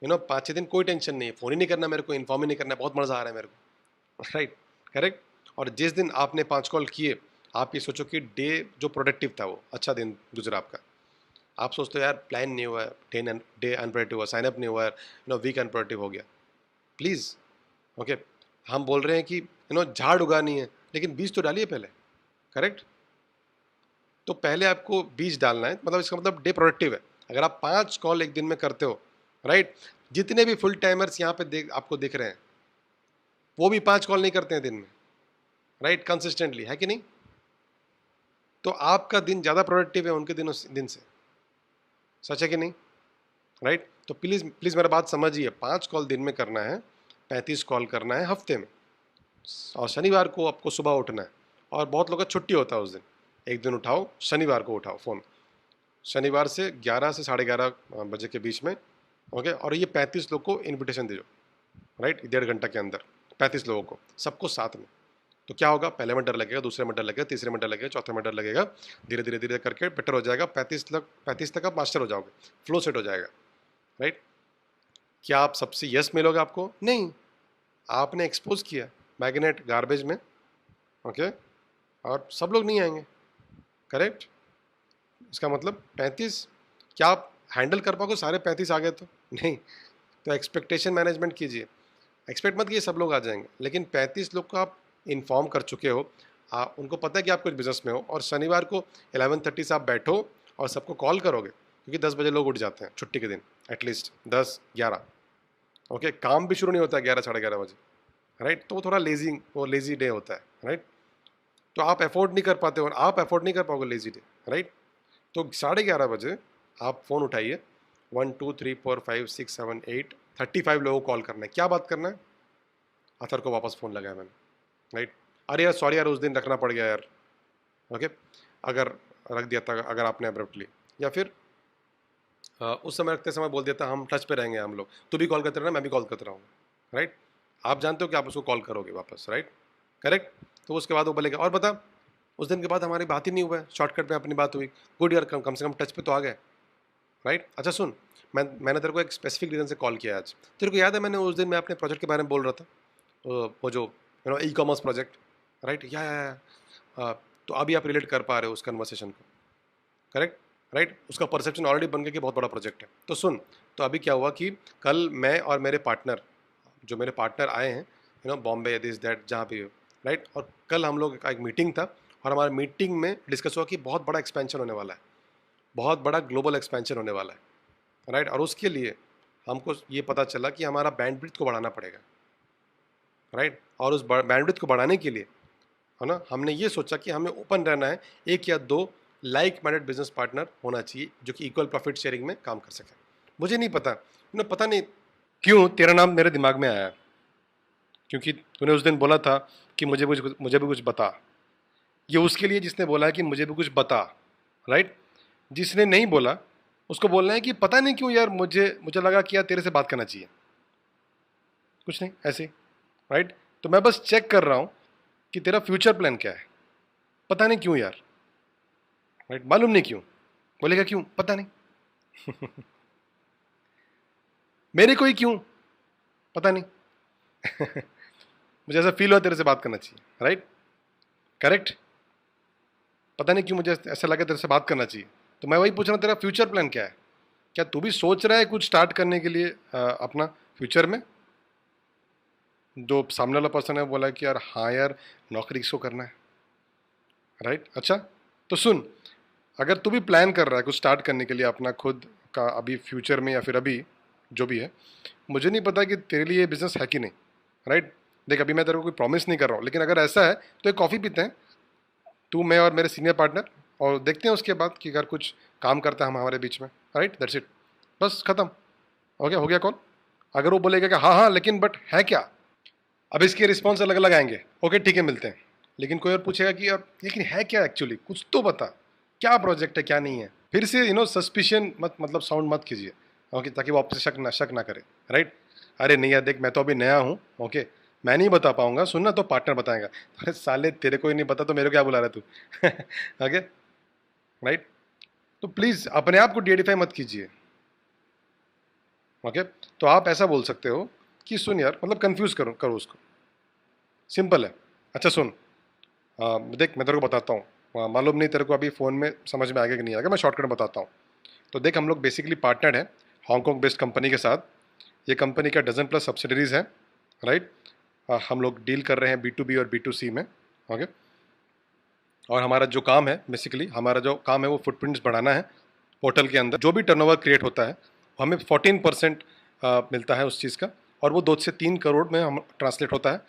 5-6 दिन कोई टेंशन नहीं है, फ़ोन ही नहीं करना मेरे को, इन्फॉर्म ही नहीं करना है, बहुत मज़ा आ रहा है मेरे को, राइट, करेक्ट। और जिस दिन आपने 5 कॉल किए, आप ये सोचो कि डे जो प्रोडक्टिव था वो अच्छा दिन गुजरा आपका। आप सोचते हो यार प्लान नहीं हुआ है, डे अनप्रोडक्टिव हुआ, साइन अप नहीं हुआ है, वीक अनप्रोडक्टिव हो गया। प्लीज़, ओके, हम बोल रहे हैं कि झाड़ उगानी है, लेकिन बीज तो डालिए पहले, करेक्ट। तो पहले आपको बीज डालना है, मतलब इसका मतलब डे प्रोडक्टिव है। अगर आप 5 कॉल एक दिन में करते हो, राइट, जितने भी फुल टाइमर्स यहाँ पे आपको दिख रहे हैं, वो भी 5 कॉल नहीं करते हैं दिन में, राइट, कंसिस्टेंटली, है कि नहीं? तो आपका दिन ज़्यादा प्रोडक्टिव है उनके दिन से, सच है कि नहीं, राइट। तो प्लीज़ प्लीज़ मेरा बात समझिए, 5 कॉल दिन में करना है, 35 कॉल करना है हफ्ते में, और शनिवार को आपको सुबह उठना है। और बहुत लोगों का छुट्टी होता है उस दिन, एक दिन उठाओ, शनिवार को उठाओ फ़ोन, शनिवार से 11 से 11:30 बजे के बीच में, ओके। और ये 35 लोग को इन्विटेशन दे दो, राइट, 1.5 घंटा के अंदर 35 लोगों को, सबको साथ में। तो क्या होगा, पहले में डर लगेगा, दूसरे में डर लगेगा, तीसरे में डर लगेगा, चौथे में डर लगेगा, धीरे धीरे धीरे करके बेटर हो जाएगा, 35 तक आप मास्टर हो जाओगे, फ्लो सेट हो जाएगा। राइट, क्या आप सबसे यस मिलोगे? आपको नहीं, आपने एक्सपोज किया मैग्नेट गार्बेज में, ओके, और सब लोग नहीं आएंगे। करेक्ट, इसका मतलब 35, क्या आप हैंडल कर पाओगे सारे 35 आ गए तो? नहीं। तो एक्सपेक्टेशन मैनेजमेंट कीजिए, एक्सपेक्ट मत कीजिए सब लोग आ जाएंगे, लेकिन 35 लोग को आप इन्फॉर्म कर चुके हो, उनको पता है कि आप कुछ बिजनेस में हो, और शनिवार को 11:30 से आप बैठो और सबको कॉल करोगे, क्योंकि 10 बजे लोग उठ जाते हैं छुट्टी के दिन, एटलीस्ट 10-11, ओके, काम भी शुरू नहीं होता है 11-11:30 बजे। राइट, तो वो थोड़ा लेजी डे होता है। राइट, तो आप अफोर्ड नहीं कर पाते, और आप अफोर्ड नहीं कर पाओगे लेजी डे। राइट, तो 11:30 बजे आप फ़ोन उठाइए, 1 2 3 4 5 6 7 8 35 लोगों को कॉल करना है। क्या बात करना है? अथर को वापस फ़ोन लगाया मैंने। राइट, अरे यार सॉरी यार, उस दिन रखना पड़ गया यार। ओके, अगर रख दिया था, अगर आपने अब्रप्टली, या फिर उस समय रखते समय बोल दिया था हम टच पे रहेंगे हम लोग, तू भी कॉल करते रहना, मैं भी कॉल करता रहूँगा। राइट, आप जानते हो कि आप उसको कॉल करोगे वापस। Right, correct. तो उसके बाद वो बोलेगा और बता, उस दिन के बाद हमारी बात ही नहीं हुआ है, शॉर्टकट में अपनी बात हुई। गुड यार, कम से कम टच पे तो आ गए। राइट, अच्छा सुन, मैंने तेरे को एक स्पेसिफिक रीज़न से कॉल किया आज। तेरे को याद है मैंने उस दिन मैं अपने प्रोजेक्ट के बारे में बोल रहा था, वो जो ई कॉमर्स प्रोजेक्ट। राइट, तो अभी आप रिलेट कर पा रहे हो उस कन्वर्सेशन को। करेक्ट। राइट, उसका परसेप्शन ऑलरेडी बन गया कि बहुत बड़ा प्रोजेक्ट है। तो सुन, तो अभी क्या हुआ कि कल मैं और मेरे पार्टनर, जो मेरे पार्टनर आए हैं बॉम्बे दिस दैट जहाँ भी हो। राइट, और कल हम लोग का एक मीटिंग था, और हमारे मीटिंग में डिस्कस हुआ कि बहुत बड़ा एक्सपेंशन होने वाला है, बहुत बड़ा ग्लोबल एक्सपेंशन होने वाला है। राइट, और उसके लिए हमको ये पता चला कि हमारा बैंडविड्थ को बढ़ाना पड़ेगा। राइट, और उस बैंडविड्थ को बढ़ाने के लिए, है ना, हमने ये सोचा कि हमें ओपन रहना है, एक या दो लाइक माइंडेड बिजनेस पार्टनर होना चाहिए जो कि इक्वल प्रॉफिट शेयरिंग में काम कर सके। मुझे नहीं पता, पता नहीं क्यों तेरा नाम मेरे दिमाग में आया, क्योंकि तूने उस दिन बोला था कि मुझे भी कुछ बता। ये उसके लिए जिसने बोला है कि मुझे भी कुछ बता। राइट, जिसने नहीं बोला उसको बोलना है कि पता नहीं क्यों यार, मुझे लगा कि यार तेरे से बात करना चाहिए, कुछ नहीं ऐसे। राइट, तो मैं बस चेक कर रहा हूं कि तेरा फ्यूचर प्लान क्या है, पता नहीं क्यों यार। राइट, मालूम नहीं क्यों, बोलेगा क्यों, पता नहीं। मेरे को ही क्यों, पता नहीं। मुझे ऐसा फील हुआ तेरे से बात करना चाहिए। राइट, करेक्ट, पता नहीं क्यों मुझे ऐसा लगा तेरे से बात करना चाहिए। तो मैं वही पूछ रहा हूँ, तेरा फ्यूचर प्लान क्या है? क्या तू भी सोच रहा है कुछ स्टार्ट करने के लिए अपना फ्यूचर में? जो सामने वाला पर्सन है बोला कि यार हाँ यार, नौकरी किसको करना है। राइट, अच्छा, तो सुन, अगर तू भी प्लान कर रहा है कुछ स्टार्ट करने के लिए अपना खुद का, अभी फ्यूचर में या फिर अभी जो भी है, मुझे नहीं पता कि तेरे लिए बिजनेस है कि नहीं। राइट, देख अभी मैं तेरे को कोई प्रॉमिस नहीं कर रहा हूँ, लेकिन अगर ऐसा है तो एक कॉफ़ी पीते हैं, तू मैं और मेरे सीनियर पार्टनर, और देखते हैं उसके बाद कि अगर कुछ काम करता है हम हमारे बीच में। राइट, दैट्स इट, बस खत्म। हो गया कॉल। अगर वो बोलेगा कि हाँ हाँ लेकिन बट है क्या, अब इसके रिस्पॉन्स अलग अलग आएंगे। ओके ठीक है, मिलते हैं। लेकिन कोई और पूछेगा कि अब लेकिन है क्या एक्चुअली, कुछ तो बता, क्या प्रोजेक्ट है क्या नहीं है। फिर से सस्पिशन मत, मतलब साउंड मत कीजिए, ओके, ताकि वो आपसे शक ना करे। राइट, अरे नहीं यार देख, मैं तो अभी नया हूँ, ओके, मैं नहीं बता पाऊंगा, सुनना तो पार्टनर बताएगा। अरे साले, तेरे को ही नहीं पता तो मेरे को क्या बुला रहा है तू? ओके, राइट, तो प्लीज़ अपने आप को डिडिफाई मत कीजिए। ओके, तो आप ऐसा बोल सकते हो कि सुन यार, मतलब कंफ्यूज करो करो उसको, सिंपल है। अच्छा सुन, देख मैं तेरे को बताता हूँ, मालूम नहीं तेरे को अभी फ़ोन में समझ में आएगा कि नहीं आएगा, मैं शॉर्टकट बताता हूँ। तो देख, हम लोग बेसिकली पार्टनर हैं हांगकॉन्ग बेस्ड कंपनी के साथ। ये कंपनी का डजन प्लस सब्सिडरीज है। राइट, हम लोग डील कर रहे हैं B2B और B2C में। ओके, और हमारा जो काम है, बेसिकली हमारा जो काम है वो फुटप्रिंट्स बढ़ाना है। पोर्टल के अंदर जो भी टर्नओवर क्रिएट होता है हमें 14% मिलता है उस चीज़ का, और वो 2 से 3 करोड़ में हम ट्रांसलेट होता है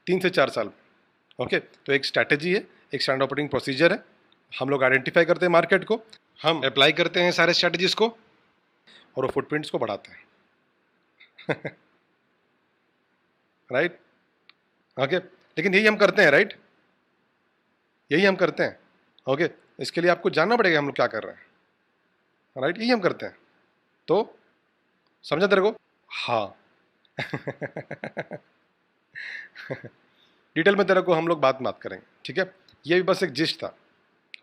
3 से 4 साल में। ओके, तो एक स्ट्रैटेजी है, एक स्टैंडर्ड ऑपरेटिंग प्रोसीजर है। हम लोग आइडेंटिफाई करते हैं मार्केट को, हम अप्लाई करते हैं सारे स्ट्रैटेजीज को, और वो फुटप्रिंट्स को बढ़ाते हैं। राइट, ओके, लेकिन यही हम करते हैं। राइट, यही हम करते हैं। ओके, इसके लिए आपको जानना पड़ेगा हम लोग क्या कर रहे हैं। राइट, यही हम करते हैं। तो समझा तेरे को? हाँ। डिटेल में तेरे को हम लोग बात करेंगे, ठीक है। ये भी बस एक जिस्ट था।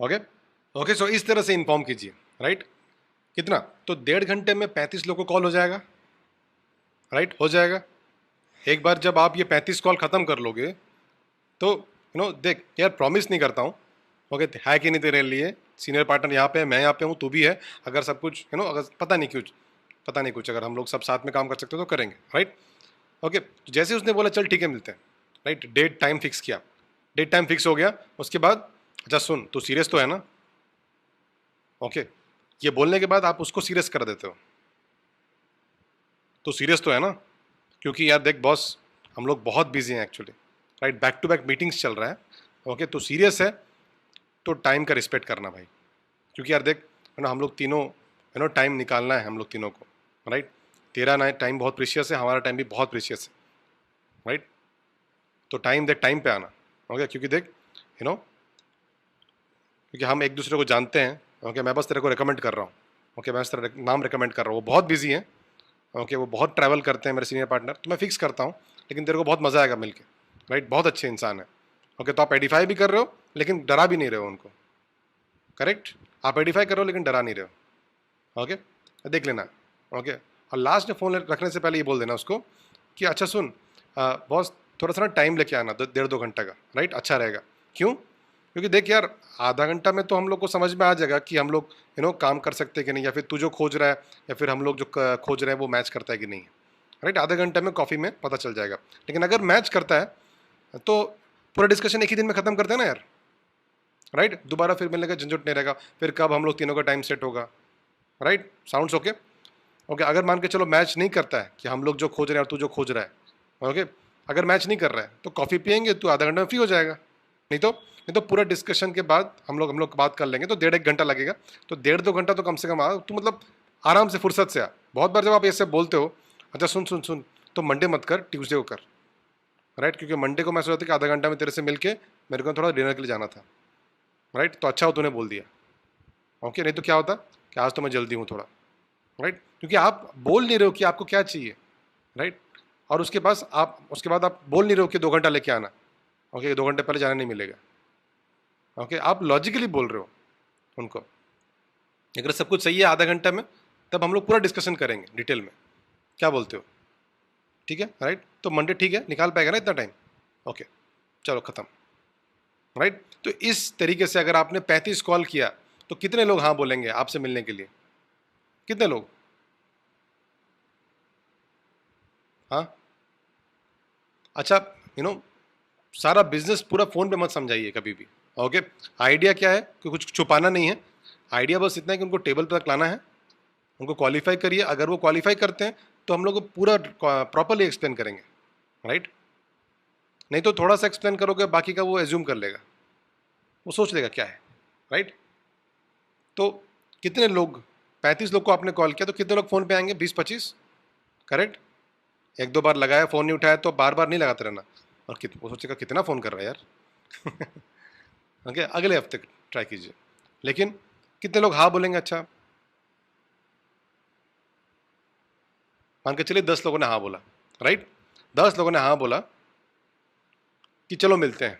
ओके ओके, सो इस तरह से इन्फॉर्म कीजिए, राइट। कितना तो 1.5 घंटे में 35 लोगों को कॉल हो जाएगा, राइट, हो जाएगा। एक बार जब आप ये 35 कॉल खत्म कर लोगे तो देख यार, प्रॉमिस नहीं करता हूँ, ओके, है कि नहीं तेरे लिए सीनियर पार्टनर यहाँ पे है, मैं यहाँ पे हूँ, तू भी है। अगर सब कुछ अगर पता नहीं कुछ अगर हम लोग सब साथ में काम कर सकते हो तो करेंगे, राइट। ओके, तो जैसे उसने बोला चल ठीक है मिलते हैं, राइट, डेट टाइम फिक्स किया, डेट टाइम फिक्स हो गया। उसके बाद अच्छा सुन, तू सीरियस तो है ना? ओके, ये बोलने के बाद आप उसको सीरियस कर देते हो, तो सीरियस तो है ना? क्योंकि यार देख बॉस, हम लोग बहुत बिजी हैं actually, right, back to back meetings चल रहा है। ओके, तो सीरियस है तो टाइम का रिस्पेक्ट करना भाई, क्योंकि यार देख हम लोग तीनों टाइम निकालना है हम लोग तीनों को, राइट। तेरा ना टाइम बहुत प्रीशियस है, हमारा टाइम भी बहुत प्रीशियस है, राइट। तो देख टाइम पे आना, ओके, क्योंकि देख क्योंकि हम एक दूसरे को जानते हैं। ओके, मैं बस तेरे को रिकमेंड कर रहा हूँ, ओके, मैं बस तेरा नाम रिकमेंड कर रहा हूँ। वो बहुत बिजी है, ओके, वो बहुत ट्रैवल करते हैं मेरे सीनियर पार्टनर, तो मैं फिक्स करता हूँ, लेकिन तेरे को बहुत मज़ा आएगा मिलके, राइट, बहुत अच्छे इंसान है। ओके, तो आप एडिफाई भी कर रहे हो लेकिन डरा भी नहीं रहे हो उनको, करेक्ट, आप एडिफाई कर रहे हो लेकिन डरा नहीं रहे हो। ओके, देख लेना। ओके, और लास्ट में फ़ोन रखने से पहले ये बोल देना उसको कि अच्छा सुन बॉस, थोड़ा सा ना टाइम लेके आना, 1.5-2 घंटे का, राइट, अच्छा रहेगा। क्यों? क्योंकि देख यार, आधा घंटा में तो हम लोग को समझ में आ जाएगा कि हम लोग काम कर सकते हैं कि नहीं, या फिर तू जो खोज रहा है या फिर हम लोग जो खोज रहे हैं वो मैच करता है कि नहीं, राइट। आधे घंटे में कॉफ़ी में पता चल जाएगा। लेकिन अगर मैच करता है तो पूरा डिस्कशन एक ही दिन में ख़त्म करते हैं ना यार, राइट। दोबारा फिर मिलने का झंझट नहीं रहेगा, फिर कब हम लोग तीनों का टाइम सेट होगा, राइट। Sounds okay? ओके, अगर मान के चलो मैच नहीं करता है कि हम लोग जो खोज रहे हैं और तू जो खोज रहा है, ओके, अगर मैच नहीं कर रहा है तो कॉफ़ी पियेंगे, तो आधा घंटा में फ्री हो जाएगा। नहीं तो पूरा डिस्कशन के बाद हम लोग बात कर लेंगे तो 1.5 घंटा लगेगा। तो 1.5-2 घंटा तो कम से कम आ, तो मतलब आराम से फुर्सत से आ। बहुत बार जब आप ऐसे बोलते हो अच्छा सुन सुन सुन, तो मंडे मत कर, ट्यूसडे को कर, राइट, क्योंकि मंडे को मैं सोचा था कि आधा घंटा में तेरे से मिलके मेरे को थोड़ा डिनर के लिए जाना था, राइट। तो अच्छा हो तूने बोल दिया, ओके, नहीं तो क्या होता कि आज तो मैं जल्दी हूँ थोड़ा, राइट, क्योंकि आप बोल नहीं रहे हो कि आपको क्या चाहिए, राइट। और उसके बाद आप बोल नहीं रहे हो कि 2 घंटा लेके आना, ओके, 2 घंटे पहले जाना नहीं मिलेगा, ओके, आप लॉजिकली बोल रहे हो उनको। अगर सब कुछ सही है आधा घंटा में, तब हम लोग पूरा डिस्कशन करेंगे डिटेल में, क्या बोलते हो? ठीक है, राइट। तो मंडे ठीक है, निकाल पाएगा ना इतना टाइम? ओके, चलो खत्म, राइट। तो इस तरीके से अगर आपने 35 कॉल किया तो कितने लोग हाँ बोलेंगे आपसे मिलने के लिए? कितने लोग? हाँ, अच्छा, सारा बिजनेस पूरा फोन पे मत समझाइए कभी भी, ओके। आइडिया क्या है कि कुछ छुपाना नहीं है, आइडिया बस इतना है कि उनको टेबल पर लाना है, उनको क्वालिफाई करिए। अगर वो क्वालिफाई करते हैं तो हम लोग को पूरा प्रॉपरली एक्सप्लेन करेंगे, राइट। नहीं तो थोड़ा सा एक्सप्लेन करोगे, बाकी का वो एज्यूम कर लेगा, वो सोच लेगा क्या है, राइट। तो कितने लोग, 35 लोग को आपने कॉल किया तो कितने लोग फ़ोन पे आएंगे? 20-25, करेक्ट। एक दो बार लगाया, फ़ोन नहीं उठाया तो बार बार नहीं लगाते रहना। और वो सोचेगा कितना फ़ोन कर रहा है यार। ओके, अगले हफ्ते ट्राई कीजिए। लेकिन कितने लोग हाँ बोलेंगे? अच्छा, मान के चलिए 10 लोगों ने हाँ बोला, राइट। 10 लोगों ने हाँ बोला कि चलो मिलते हैं।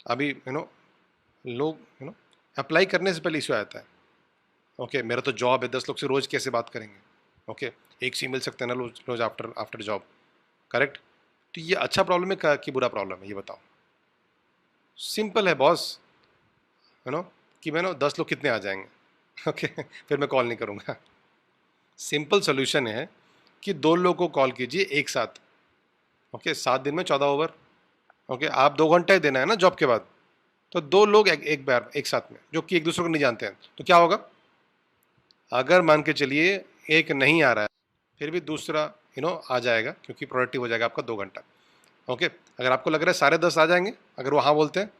अभी लोग अप्लाई करने से पहले इशू आता है, ओके, मेरा तो जॉब है, 10 लोग से रोज़ कैसे बात करेंगे, ओके, एक से ही मिल सकते हैं ना रोज रोज आफ्टर आफ्टर जॉब, करेक्ट। तो ये अच्छा प्रॉब्लम है कि बुरा प्रॉब्लम है, ये बताओ। सिंपल है बॉस, कि 10 लोग कितने आ जाएंगे। ओके, फिर मैं कॉल नहीं करूँगा। सिंपल सोल्यूशन है कि 2 लोगों को कॉल कीजिए एक साथ, ओके, 7 दिन में 14 ओवर, ओके, आप 2 घंटे देना है ना जॉब के बाद, तो 2 लोग एक बार एक साथ में जो कि एक दूसरे को नहीं जानते हैं, तो क्या होगा? अगर मान के चलिए एक नहीं आ रहा है, फिर भी दूसरा आ जाएगा, क्योंकि प्रोडक्टिव हो जाएगा आपका 2 घंटा, ओके। अगर आपको लग रहा है सारे 10 आ जाएंगे, अगर वो हाँ बोलते हैं,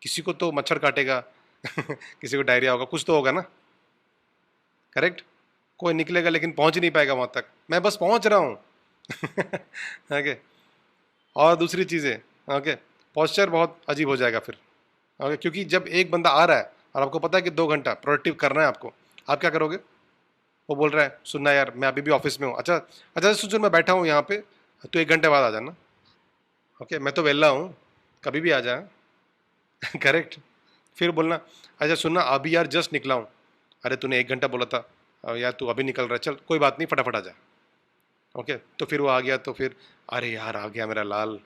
किसी को तो मच्छर काटेगा, किसी को डायरिया होगा, कुछ तो होगा ना, करेक्ट। कोई निकलेगा लेकिन पहुंच ही नहीं पाएगा वहां तक, मैं बस पहुंच रहा हूँ। ओके, और दूसरी चीज़ें, ओके, पॉस्चर बहुत अजीब हो जाएगा फिर, ओके, क्योंकि जब एक बंदा आ रहा है और आपको पता है कि 2 घंटा प्रोडक्टिव करना है आपको, आप क्या करोगे? वो बोल रहा है सुनना यार, मैं अभी भी ऑफिस में हूँ, अच्छा अच्छा सुन सुन, मैं बैठा हूँ यहाँ पे, तो 1 घंटे बाद आ जाना। ओके, मैं तो वेला हूँ, कभी भी आ जा। करेक्ट। फिर बोलना अच्छा सुनना अभी यार जस्ट निकला हूँ, अरे तूने 1 घंटा बोला था, यार तू अभी निकल रहा है, चल कोई बात नहीं फटाफट आ जा। ओके, तो फिर वो आ गया तो फिर अरे यार आ गया मेरा लाल।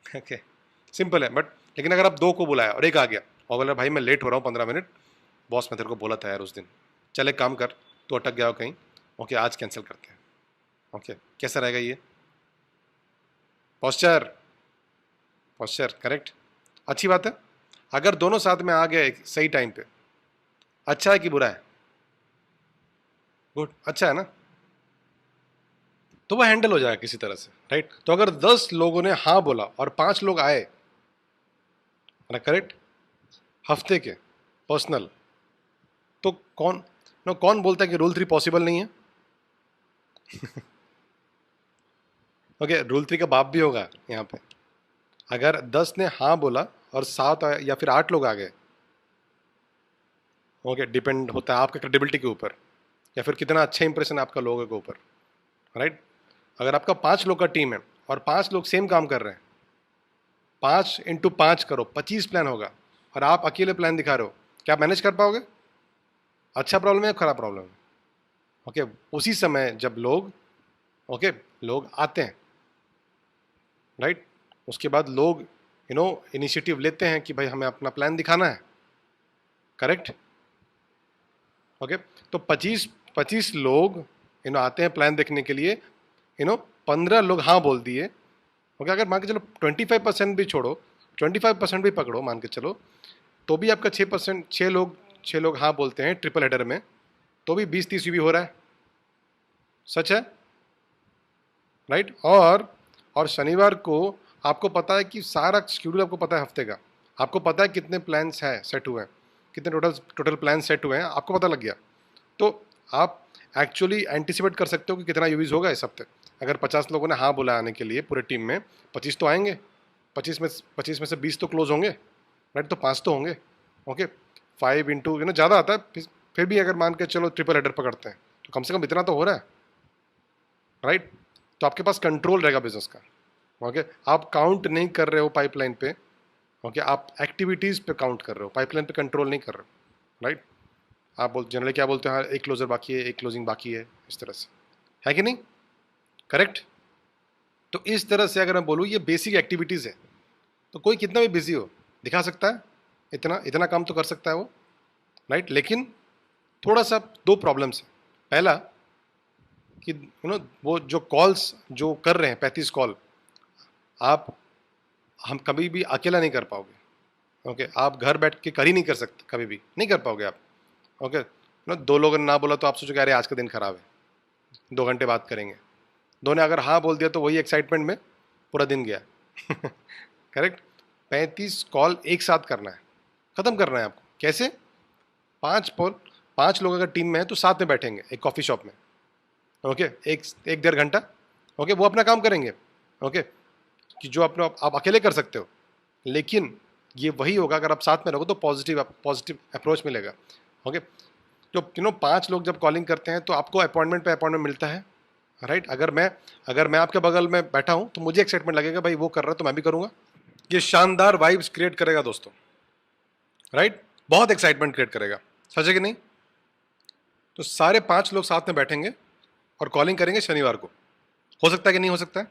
ओके, सिंपल है। बट लेकिन अगर आप 2 को बुलाया और एक आ गया और बोला भाई मैं लेट हो रहा हूँ 15 मिनट, बॉस मैं तेरे को बोला था यार उस दिन, चल एक काम कर, तू अटक गया हो कहीं, ओके आज कैंसिल करते हैं। ओके, कैसा रहेगा ये पॉस्चर? पॉस्चर करेक्ट, अच्छी बात है। अगर दोनों साथ में आ गए सही टाइम पे, अच्छा है कि बुरा है? गुड, अच्छा है ना, तो वो हैंडल हो जाएगा किसी तरह से, राइट। तो अगर 10 लोगों ने हाँ बोला और 5 लोग आए, करेक्ट, हफ्ते के पर्सनल, तो कौन बोलता है कि रूल 3 पॉसिबल नहीं है? ओके, रूल 3 का बाप भी होगा यहाँ पे। अगर 10 ने हाँ बोला और 7 या फिर 8 लोग आ गए, ओके, डिपेंड होता है आपके क्रेडिबिलिटी के ऊपर या फिर कितना अच्छा इंप्रेशन आपका लोगों के ऊपर, राइट। अगर आपका 5 लोग का टीम है और 5 लोग सेम काम कर रहे हैं, 5 × 5 करो, 25 प्लान होगा, और आप अकेले प्लान दिखा रहे हो, क्या आप मैनेज कर पाओगे? अच्छा प्रॉब्लम है या खराब प्रॉब्लम है? ओके, उसी समय जब लोग, ओके, लोग आते हैं, राइट, उसके बाद लोग इनिशिएटिव लेते हैं कि भाई हमें अपना प्लान दिखाना है, करेक्ट। ओके, तो 25 लोग आते हैं प्लान देखने के लिए, 15 लोग हाँ बोल दिए। ओके, अगर मान के चलो 25% भी छोड़ो, 25% भी पकड़ो मान के चलो, तो भी आपका 6%, 6 लोग हाँ बोलते हैं ट्रिपल हेडर में, तो भी 20-30 भी हो रहा है, सच है, राइट। और शनिवार को आपको पता है कि सारा शेड्यूल आपको पता है हफ्ते का, आपको पता है कितने प्लान्स हैं सेट हुए हैं, कितने टोटल प्लान सेट हुए हैं, आपको पता लग गया। तो आप एक्चुअली एंटिसिपेट कर सकते हो कि कितना यूज होगा इस हफ्ते। अगर 50 लोगों ने हाँ बोला आने के लिए पूरे टीम में, 25 तो आएंगे, 25 में से 20 तो क्लोज होंगे, राइट, तो 5 तो होंगे। ओके, 5 इंटू ज़्यादा आता है, फिर भी अगर मान के चलो ट्रिपल हेडर पकड़ते हैं तो कम से कम इतना तो हो रहा है, राइट। तो आपके पास कंट्रोल रहेगा बिजनेस का। ओके, आप काउंट नहीं कर रहे हो पाइपलाइन पे, ओके, आप एक्टिविटीज़ पे काउंट कर रहे हो, पाइपलाइन पे कंट्रोल नहीं कर रहे हो, राइट। आप जनरली क्या बोलते हैं, हाँ एक क्लोजर बाकी है, एक क्लोजिंग बाकी है, इस तरह से, है कि नहीं, करेक्ट। तो इस तरह से अगर मैं बोलूँ ये बेसिक एक्टिविटीज़ है, तो कोई कितना भी बिजी हो दिखा सकता है, इतना इतना काम तो कर सकता है वो, राइट। लेकिन थोड़ा सा 2 प्रॉब्लम्स है। पहला कि वो जो कॉल्स जो कर रहे हैं 35 कॉल, आप हम कभी भी अकेला नहीं कर पाओगे। ओके, आप घर बैठ के कर ही नहीं कर सकते, कभी भी नहीं कर पाओगे आप। ओके, 2 लोगों ने ना बोला तो आप सोचोगे अरे आज का दिन खराब है, 2 घंटे बात करेंगे। 2 ने अगर हाँ बोल दिया तो वही एक्साइटमेंट में पूरा दिन गया। करेक्ट। 35 कॉल एक साथ करना है, खत्म करना है आपको, कैसे? 5 लोग अगर टीम में है तो साथ में बैठेंगे एक कॉफ़ी शॉप में, ओके, एक 1.5 घंटा, ओके, वो अपना काम करेंगे, ओके, कि जो अपना आप अकेले कर सकते हो, लेकिन ये वही होगा अगर आप साथ में रहोगे तो पॉजिटिव अप्रोच मिलेगा। ओके, जो 5 लोग जब कॉलिंग करते हैं तो आपको अपॉइंटमेंट पे अपॉइंटमेंट मिलता है, राइट। अगर मैं आपके बगल में बैठा हूं तो मुझे एक्साइटमेंट लगेगा भाई वो कर रहा है तो मैं भी करूंगा। ये शानदार वाइब्स क्रिएट करेगा दोस्तों, राइट, बहुत एक्साइटमेंट क्रिएट करेगा, सच है कि नहीं? तो सारे 5 लोग साथ में बैठेंगे और कॉलिंग करेंगे शनिवार को, हो सकता है कि नहीं हो सकता है,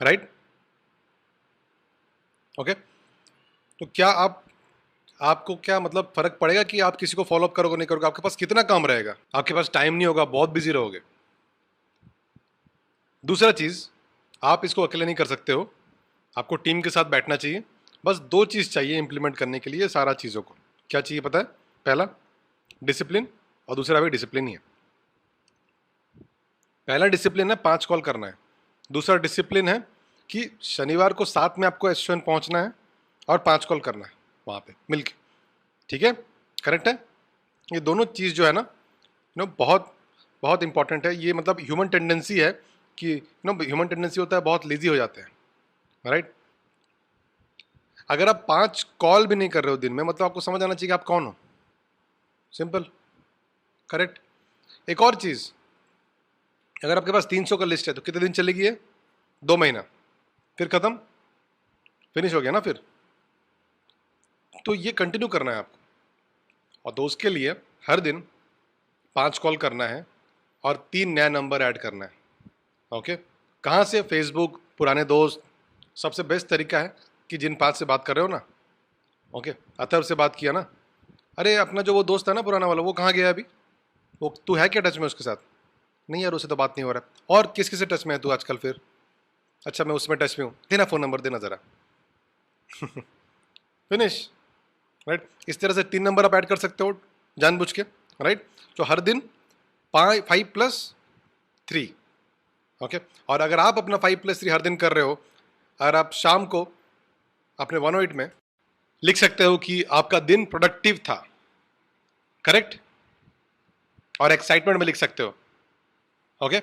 राइट। ओके, तो क्या आपको क्या मतलब फर्क पड़ेगा कि आप किसी को फॉलो अप करोगे नहीं करोगे? आपके पास कितना काम रहेगा, आपके पास टाइम नहीं होगा, बहुत बिजी रहोगे। दूसरा चीज, आप इसको अकेले नहीं कर सकते हो, आपको टीम के साथ बैठना चाहिए। बस 2 चीज चाहिए इंप्लीमेंट करने के लिए सारा चीजों को। क्या चाहिए पता है? पहला डिसिप्लिन, और दूसरा भी डिसिप्लिन ही है। पहला डिसिप्लिन है 5 कॉल करना है, दूसरा डिसिप्लिन है कि शनिवार को 7 में आपको एसोन पहुंचना है और 5 कॉल करना है वहां पे मिलके, ठीक है, करेक्ट है। ये दोनों चीज़ जो है ना, बहुत बहुत इंपॉर्टेंट है। ये मतलब ह्यूमन टेंडेंसी है कि ह्यूमन टेंडेंसी होता है बहुत लेजी हो जाते हैं, राइट। अगर आप 5 कॉल भी नहीं कर रहे हो दिन में, मतलब आपको समझ आना चाहिए कि आप कौन हो, सिंपल, करेक्ट। एक और चीज़, अगर आपके पास 300 का लिस्ट है तो कितने दिन चलेगी है? 2 महीना, फिर खत्म, फिनिश हो गया ना फिर। तो ये कंटिन्यू करना है आपको, और तो उसके लिए हर दिन 5 कॉल करना है और 3 नया नंबर ऐड करना है। ओके, कहाँ से? फेसबुक, पुराने दोस्त। सबसे बेस्ट तरीका है कि जिन 5 से बात कर रहे हो ना, ओके, अतर्व से बात किया ना, अरे अपना जो वो दोस्त है ना पुराना वाला, वो कहाँ गया अभी? वो तू है क्या टच में उसके साथ? नहीं यार, उससे तो बात नहीं हो रहा। और किस किस से टच में है तू आजकल फिर? अच्छा, मैं उसमें टच में हूँ, देना फ़ोन नंबर, देना ज़रा। Finish, right. इस तरह से 3 नंबर आप ऐड कर सकते हो जानबूझ के, राइट। तो हर दिन 5+3, ओके। और अगर आप अपना 5+3 हर दिन कर रहे हो, अगर आप शाम को अपने 108 में लिख सकते हो कि आपका दिन प्रोडक्टिव था, करेक्ट, और एक्साइटमेंट में लिख सकते हो, ओके।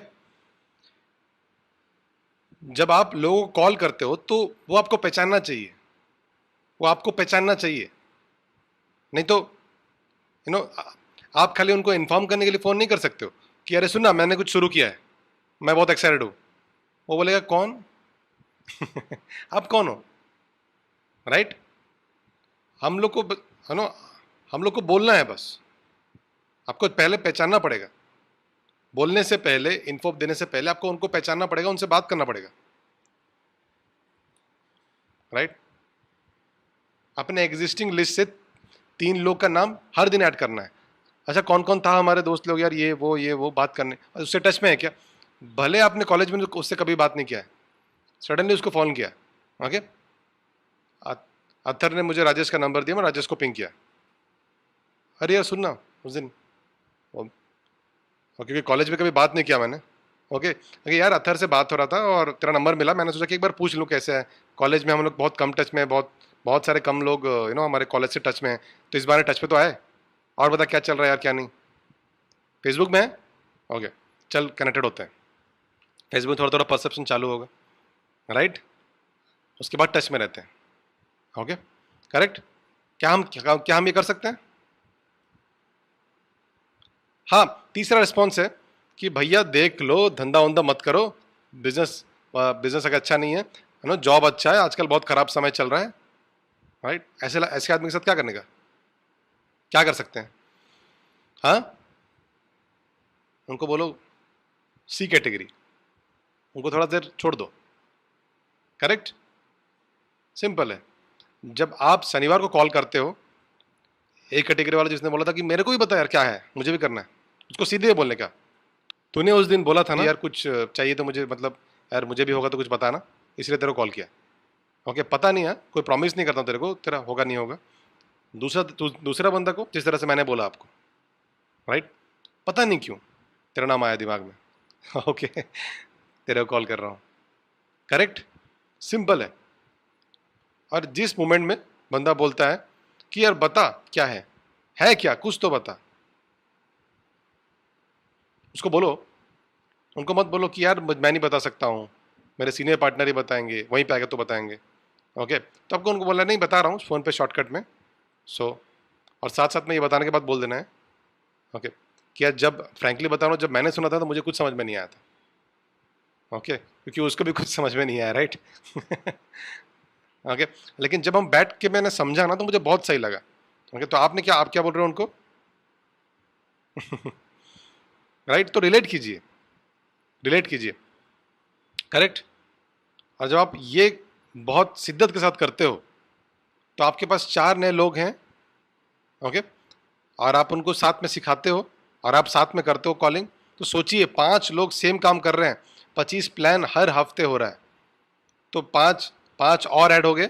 जब आप लोगों को कॉल करते हो तो वो आपको पहचानना चाहिए, वो आपको पहचानना चाहिए। नहीं तो आप खाली उनको इन्फॉर्म करने के लिए फ़ोन नहीं कर सकते हो कि अरे सुनना, मैंने कुछ शुरू किया है, मैं बहुत एक्साइटेड हूँ। वो बोलेगा कौन? आप कौन हो, राइट। हम लोग को हम लोग को बोलना है बस, आपको पहले पहचानना पड़ेगा। बोलने से पहले, इन्फो देने से पहले आपको उनको पहचानना पड़ेगा, उनसे बात करना पड़ेगा, राइट। अपने एग्जिस्टिंग लिस्ट से 3 लोग का नाम हर दिन ऐड करना है। अच्छा, कौन कौन था हमारे दोस्त लोग यार, ये वो बात करने, उससे टच में है क्या? भले आपने कॉलेज में उससे कभी बात नहीं किया है, सडनली उसको फ़ोन किया, ओके। अत्थर ने मुझे राजेश का नंबर दिया, मैं राजेश को पिंग किया, अरे यार सुनना, उस दिन क्योंकि कॉलेज में कभी बात नहीं किया मैंने, ओके, अरे यार अत्थर से बात हो रहा था और तेरा नंबर मिला, मैंने सोचा कि एक बार पूछ लूँ कैसे है। कॉलेज में हम लोग बहुत कम टच में हैं, बहुत बहुत सारे कम लोग हमारे कॉलेज से टच में हैं, तो इस बार टच पे तो आए, और बता क्या चल रहा है यार, क्या नहीं। फेसबुक में है, ओके, चल कनेक्टेड होते हैं। फेसबुक थोड़ा थोड़ा परसेप्शन चालू होगा, राइट। उसके बाद टच में रहते हैं, ओके, करेक्ट। क्या हम ये कर सकते हैं? हाँ, तीसरा रिस्पॉन्स है कि भैया देख लो, धंधा वंधा मत करो, बिजनेस बिजनेस अगर अच्छा नहीं है, जॉब अच्छा है, आजकल बहुत खराब समय चल रहा है, राइट। ऐसे ऐसे आदमी के साथ क्या करने का, क्या कर सकते हैं? हाँ, उनको बोलो सी कैटेगरी, उनको थोड़ा देर छोड़ दो, करेक्ट, सिंपल है। जब आप शनिवार को कॉल करते हो, एक कैटेगरी वाला जिसने बोला था कि मेरे को भी बता यार क्या है, मुझे भी करना है, उसको सीधे बोलने का, तूने उस दिन बोला था ना यार कुछ चाहिए तो मुझे, मतलब यार मुझे भी होगा तो कुछ बताना, इसलिए तेरे को कॉल किया, ओके। पता नहीं है, कोई प्रॉमिस नहीं करता तेरे को, तेरा होगा नहीं होगा। दूसरा बंदा को जिस तरह से मैंने बोला आपको, राइट, पता नहीं क्यों तेरा नाम आया दिमाग में, ओके, तेरे को कॉल कर रहा हूँ, करेक्ट, सिंपल है। और जिस मोमेंट में बंदा बोलता है कि यार बता क्या है क्या, कुछ तो बता, उसको बोलो, उनको मत बोलो कि यार मैं नहीं बता सकता हूँ, मेरे सीनियर पार्टनर ही बताएंगे, वहीं पे आके तो बताएंगे, ओके। तो आपको उनको बोलना नहीं, बता रहा हूँ फ़ोन पे शॉर्टकट में, सो और साथ साथ में ये बताने के बाद बोल देना है, ओके, कि यार जब फ्रैंकली बता रहा हूँ, जब मैंने सुना था तो मुझे कुछ समझ में नहीं आया था, ओके, क्योंकि उसको भी कुछ समझ में नहीं आया, राइट। ओके, लेकिन जब हम बैठ के मैंने समझा ना तो मुझे बहुत सही लगा, ओके। तो आप क्या बोल रहे हो उनको? राइट, तो रिलेट कीजिए, करेक्ट। और जब आप ये बहुत शिद्दत के साथ करते हो तो आपके पास 4 नए लोग हैं, ओके, और आप उनको साथ में सिखाते हो और आप साथ में करते हो कॉलिंग, तो सोचिए 5 लोग सेम काम कर रहे हैं, 25 प्लान हर हफ्ते हो रहा है, तो 5 5 और ऐड हो गए,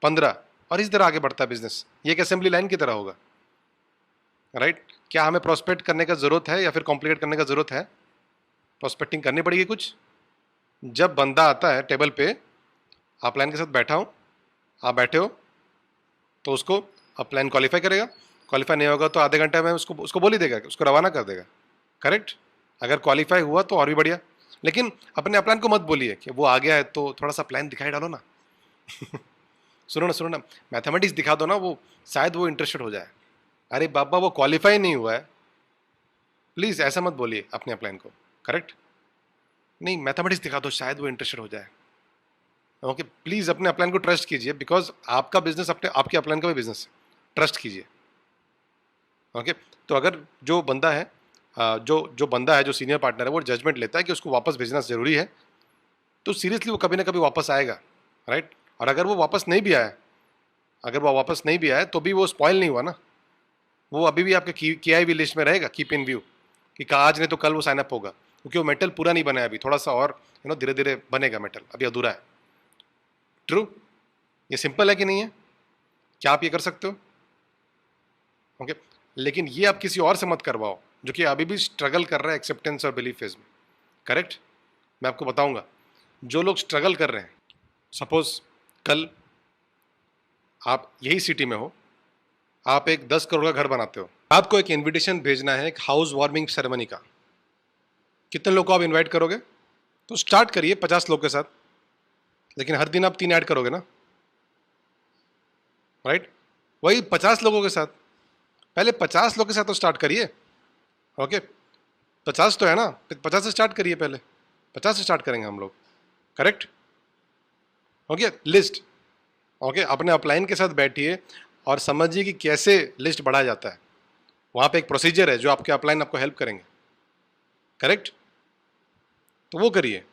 15, और इस तरह आगे बढ़ता है बिजनेस, ये एक असेंबली लाइन की तरह होगा, राइट। क्या हमें प्रोस्पेक्ट करने का जरूरत है या फिर कॉम्प्लिकेट करने का जरूरत है? प्रोस्पेक्टिंग करनी पड़ेगी कुछ। जब बंदा आता है टेबल पे, आप लाइन के साथ बैठा हो, आप बैठे हो, तो उसको आप प्लान क्वालिफाई करेगा, क्वालिफाई नहीं होगा तो आधे घंटे में उसको उसको बोल ही देगा, उसको रवाना कर देगा, करेक्ट। अगर क्वालिफाई हुआ तो और भी बढ़िया, लेकिन अपने प्लान को मत बोलिए कि वो आ गया है तो थोड़ा सा प्लान दिखाई डालो ना। सुनो ना, मैथमेटिक्स दिखा दो ना, वो शायद वो इंटरेस्टेड हो जाए। अरे बाबा वो क्वालिफाई नहीं हुआ है, प्लीज़ ऐसा मत बोलिए अपने प्लान को, करेक्ट। नहीं, मैथमेटिक्स दिखा दो, शायद वो इंटरेस्टेड हो जाए। ओके, प्लीज अपने अपलाइन को ट्रस्ट कीजिए, बिकॉज आपका बिजनेस अपने आपके अपलाइन का भी बिजनेस है, ट्रस्ट कीजिए। ओके, तो अगर जो बंदा है जो बंदा है, जो सीनियर पार्टनर है, वो जजमेंट लेता है कि उसको वापस भेजना जरूरी है, तो सीरियसली वो कभी ना कभी वापस आएगा, राइट। और अगर वो वापस नहीं भी आया, अगर वो वापस नहीं भी आया तो भी वो स्पॉइल नहीं हुआ ना, वो अभी भी आपके की हुई लिस्ट में रहेगा, कीप इन व्यू, कि आज नहीं तो कल वो साइन अप होगा, क्योंकि वो मेटल पूरा नहीं बना है अभी, थोड़ा सा और धीरे धीरे बनेगा मेटल, अभी अधूरा है। ट्रू? ये सिंपल है कि नहीं है? क्या आप ये कर सकते हो? ओके, लेकिन ये आप किसी और से मत करवाओ जो कि अभी भी स्ट्रगल कर रहा है एक्सेप्टेंस और बिलीफ फेज में। करेक्ट? मैं आपको बताऊंगा, जो लोग स्ट्रगल कर रहे हैं, सपोज कल आप यही सिटी में हो, आप एक 10 करोड़ का घर बनाते हो, आपको एक इनविटेशन भेजना है एक हाउस वार्मिंग सेरेमनी का। कितने लोग को आप इनवाइट करोगे? तो स्टार्ट करिए 50 लोग के साथ, लेकिन हर दिन आप 3 ऐड करोगे ना, राइट? वही 50 लोगों के साथ, पहले 50 लोग के साथ तो स्टार्ट करिए। ओके, 50 तो है ना, 50 से स्टार्ट करिए, पहले 50 से स्टार्ट करेंगे हम लोग। करेक्ट? Okay, list. ओके, अपने अपलाइन के साथ बैठिए और समझिए कि कैसे लिस्ट बढ़ाया जाता है। वहां पे एक प्रोसीजर है जो आपके अपलाइन आपको हेल्प करेंगे। करेक्ट? तो वो करिए।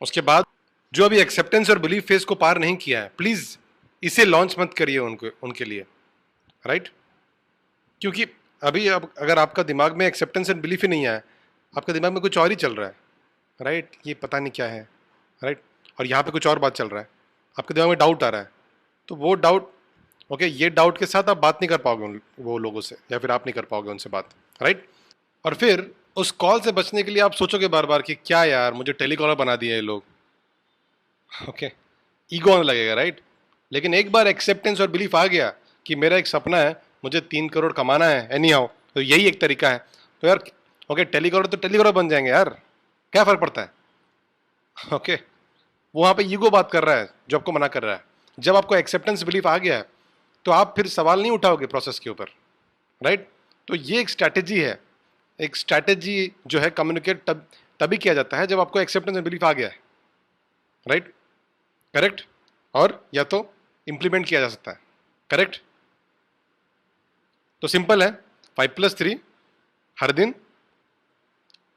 उसके बाद जो अभी एक्सेप्टेंस और बिलीफ फेज को पार नहीं किया है, प्लीज इसे लॉन्च मत करिए उनके लिए, राइट? क्योंकि अभी अब अगर आपका दिमाग में एक्सेप्टेंस एंड बिलीफ ही नहीं आया, आपके दिमाग में कुछ और ही चल रहा है, राइट? ये पता नहीं क्या है, राइट? और यहाँ पे कुछ और बात चल रहा है, आपके दिमाग में डाउट आ रहा है, तो वो डाउट, ओके, ये डाउट के साथ आप बात नहीं कर पाओगे वो लोगों से, या फिर आप नहीं कर पाओगे उनसे बात, राइट? और फिर उस कॉल से बचने के लिए आप सोचोगे बार बार कि क्या यार, मुझे टेलीकॉलर बना दिया ये लोग। ओके, ईगो आने लगेगा, राइट? लेकिन एक बार एक्सेप्टेंस और बिलीफ आ गया कि मेरा एक सपना है, मुझे 3 करोड़ कमाना है एनी हाउ, तो यही एक तरीका है, तो यार ओके, टेलीकॉलर तो टेलीकॉलर बन जाएंगे यार, क्या फर्क पड़ता है? ओके, वो वहां पे ईगो बात कर रहा है जो आपको मना कर रहा है। जब आपको एक्सेप्टेंस बिलीफ आ गया है, तो आप फिर सवाल नहीं उठाओगे प्रोसेस के ऊपर, राइट? तो ये एक स्ट्रैटेजी है, एक स्ट्रैटेजी जो है कम्युनिकेट तभी किया जाता है जब आपको एक्सेप्टेंस एंड बिलीफ आ गया है, राइट? करेक्ट? और या तो इंप्लीमेंट किया जा सकता है। करेक्ट? तो सिंपल है, 5+3, हर दिन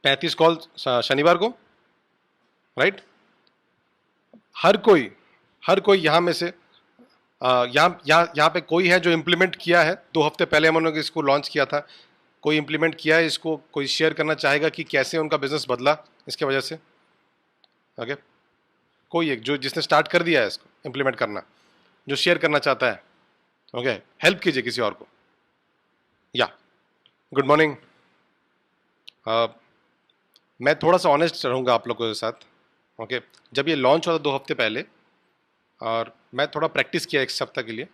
35 कॉल शनिवार को, राइट? हर कोई यहां में से यहाँ पे कोई है जो इम्प्लीमेंट किया है, 2 हफ्ते पहले हम लोगों ने इसको लॉन्च किया था, कोई इम्प्लीमेंट किया है इसको, कोई शेयर करना चाहेगा कि कैसे उनका बिजनेस बदला इसके वजह से? ओके, कोई एक जो जिसने स्टार्ट कर दिया है इसको इम्प्लीमेंट करना, जो शेयर करना चाहता है, ओके, हेल्प कीजिए किसी और को। या गुड मॉर्निंग, मैं थोड़ा सा ऑनेस्ट रहूँगा आप लोगों के साथ। ओके, जब ये लॉन्च हुआ था 2 हफ्ते पहले, और मैं थोड़ा प्रैक्टिस किया 1 सप्ताह के लिए,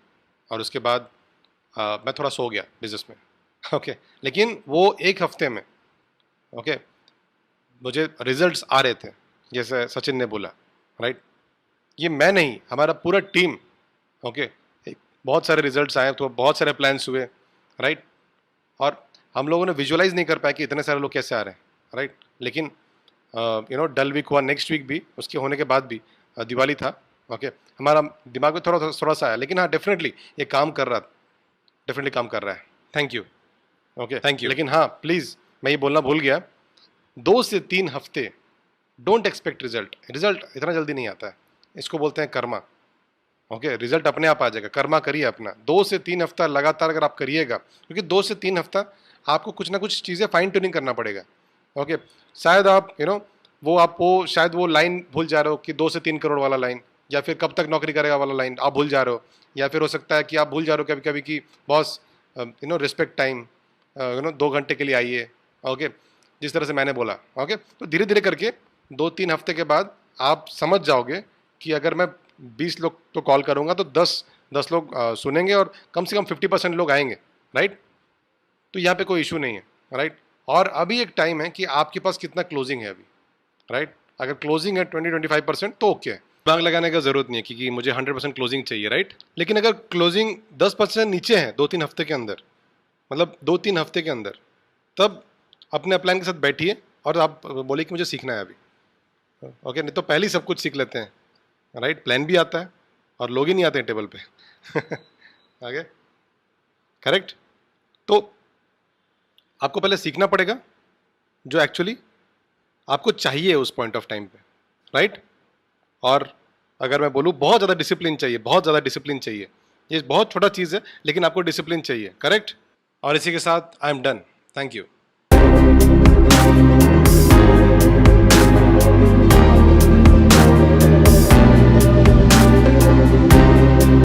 और उसके बाद मैं थोड़ा सो गया बिजनेस में। ओके, लेकिन वो 1 हफ्ते में, ओके, मुझे रिजल्ट्स आ रहे थे, जैसे सचिन ने बोला, राइट? ये मैं नहीं, हमारा पूरा टीम, ओके, बहुत सारे रिजल्ट्स आए, तो बहुत सारे प्लान्स हुए, राइट? और हम लोगों ने विजुअलाइज नहीं कर पाया कि इतने सारे लोग कैसे आ रहे हैं, राइट? लेकिन डल वीक हुआ, नेक्स्ट वीक भी, उसके होने के बाद भी दिवाली था, ओके, हमारा दिमाग में थोड़ा सा आया, लेकिन हाँ, डेफिनेटली ये काम कर रहा, डेफिनेटली काम कर रहा है। Thank you. Okay, thank you. लेकिन हाँ, प्लीज़, मैं ये बोलना भूल गया, 2 से 3 हफ्ते डोंट एक्सपेक्ट रिजल्ट। रिजल्ट इतना जल्दी नहीं आता है, इसको बोलते हैं कर्मा। ओके, रिजल्ट अपने आप आ जाएगा, कर्मा करिए अपना। 2 से 3 हफ्ता लगातार अगर आप करिएगा, क्योंकि 2 से 3 हफ्ता आपको कुछ ना कुछ चीज़ें फाइन ट्यूनिंग करना पड़ेगा। ओके, शायद आप वो शायद वो लाइन भूल जा रहे हो कि 2 से 3 करोड़ वाला लाइन, या फिर कब तक नौकरी करेगा वाला लाइन आप भूल जा रहे हो, या फिर हो सकता है कि आप भूल जा रहे हो कभी कभी कि बॉस रिस्पेक्ट टाइम, 2 घंटे के लिए आइए। ओके, जिस तरह से मैंने बोला। ओके, तो धीरे धीरे करके 2-3 हफ्ते के बाद आप समझ जाओगे कि अगर मैं 20 लोग तो कॉल करूंगा तो 10 लोग सुनेंगे, और कम से कम 50% लोग आएंगे, राइट? तो यहाँ पे कोई इशू नहीं है, राइट? और अभी एक टाइम है कि आपके पास कितना क्लोजिंग है अभी, राइट? अगर क्लोजिंग है 20-25% तो ओके है, दिमाग लगाने का जरूरत नहीं है क्योंकि मुझे 100% क्लोजिंग चाहिए, राइट? लेकिन अगर क्लोजिंग 10% नीचे है 2-3 हफ्ते के अंदर, मतलब 2-3 हफ्ते के अंदर, तब अपने अपलाइन के साथ बैठिए और आप बोले कि मुझे सीखना है अभी, ओके, नहीं तो पहले ही सब कुछ सीख लेते हैं, राइट? प्लान भी आता है और लोग ही नहीं आते हैं टेबल पे। आगे, करेक्ट? तो आपको पहले सीखना पड़ेगा जो एक्चुअली आपको चाहिए उस पॉइंट ऑफ टाइम पे, राइट? और अगर मैं बोलूँ, बहुत ज़्यादा डिसिप्लिन चाहिए, बहुत ज़्यादा डिसिप्लिन चाहिए। ये बहुत छोटा चीज़ है, लेकिन आपको डिसिप्लिन चाहिए, करेक्ट? और इसी के साथ I am done. Thank you.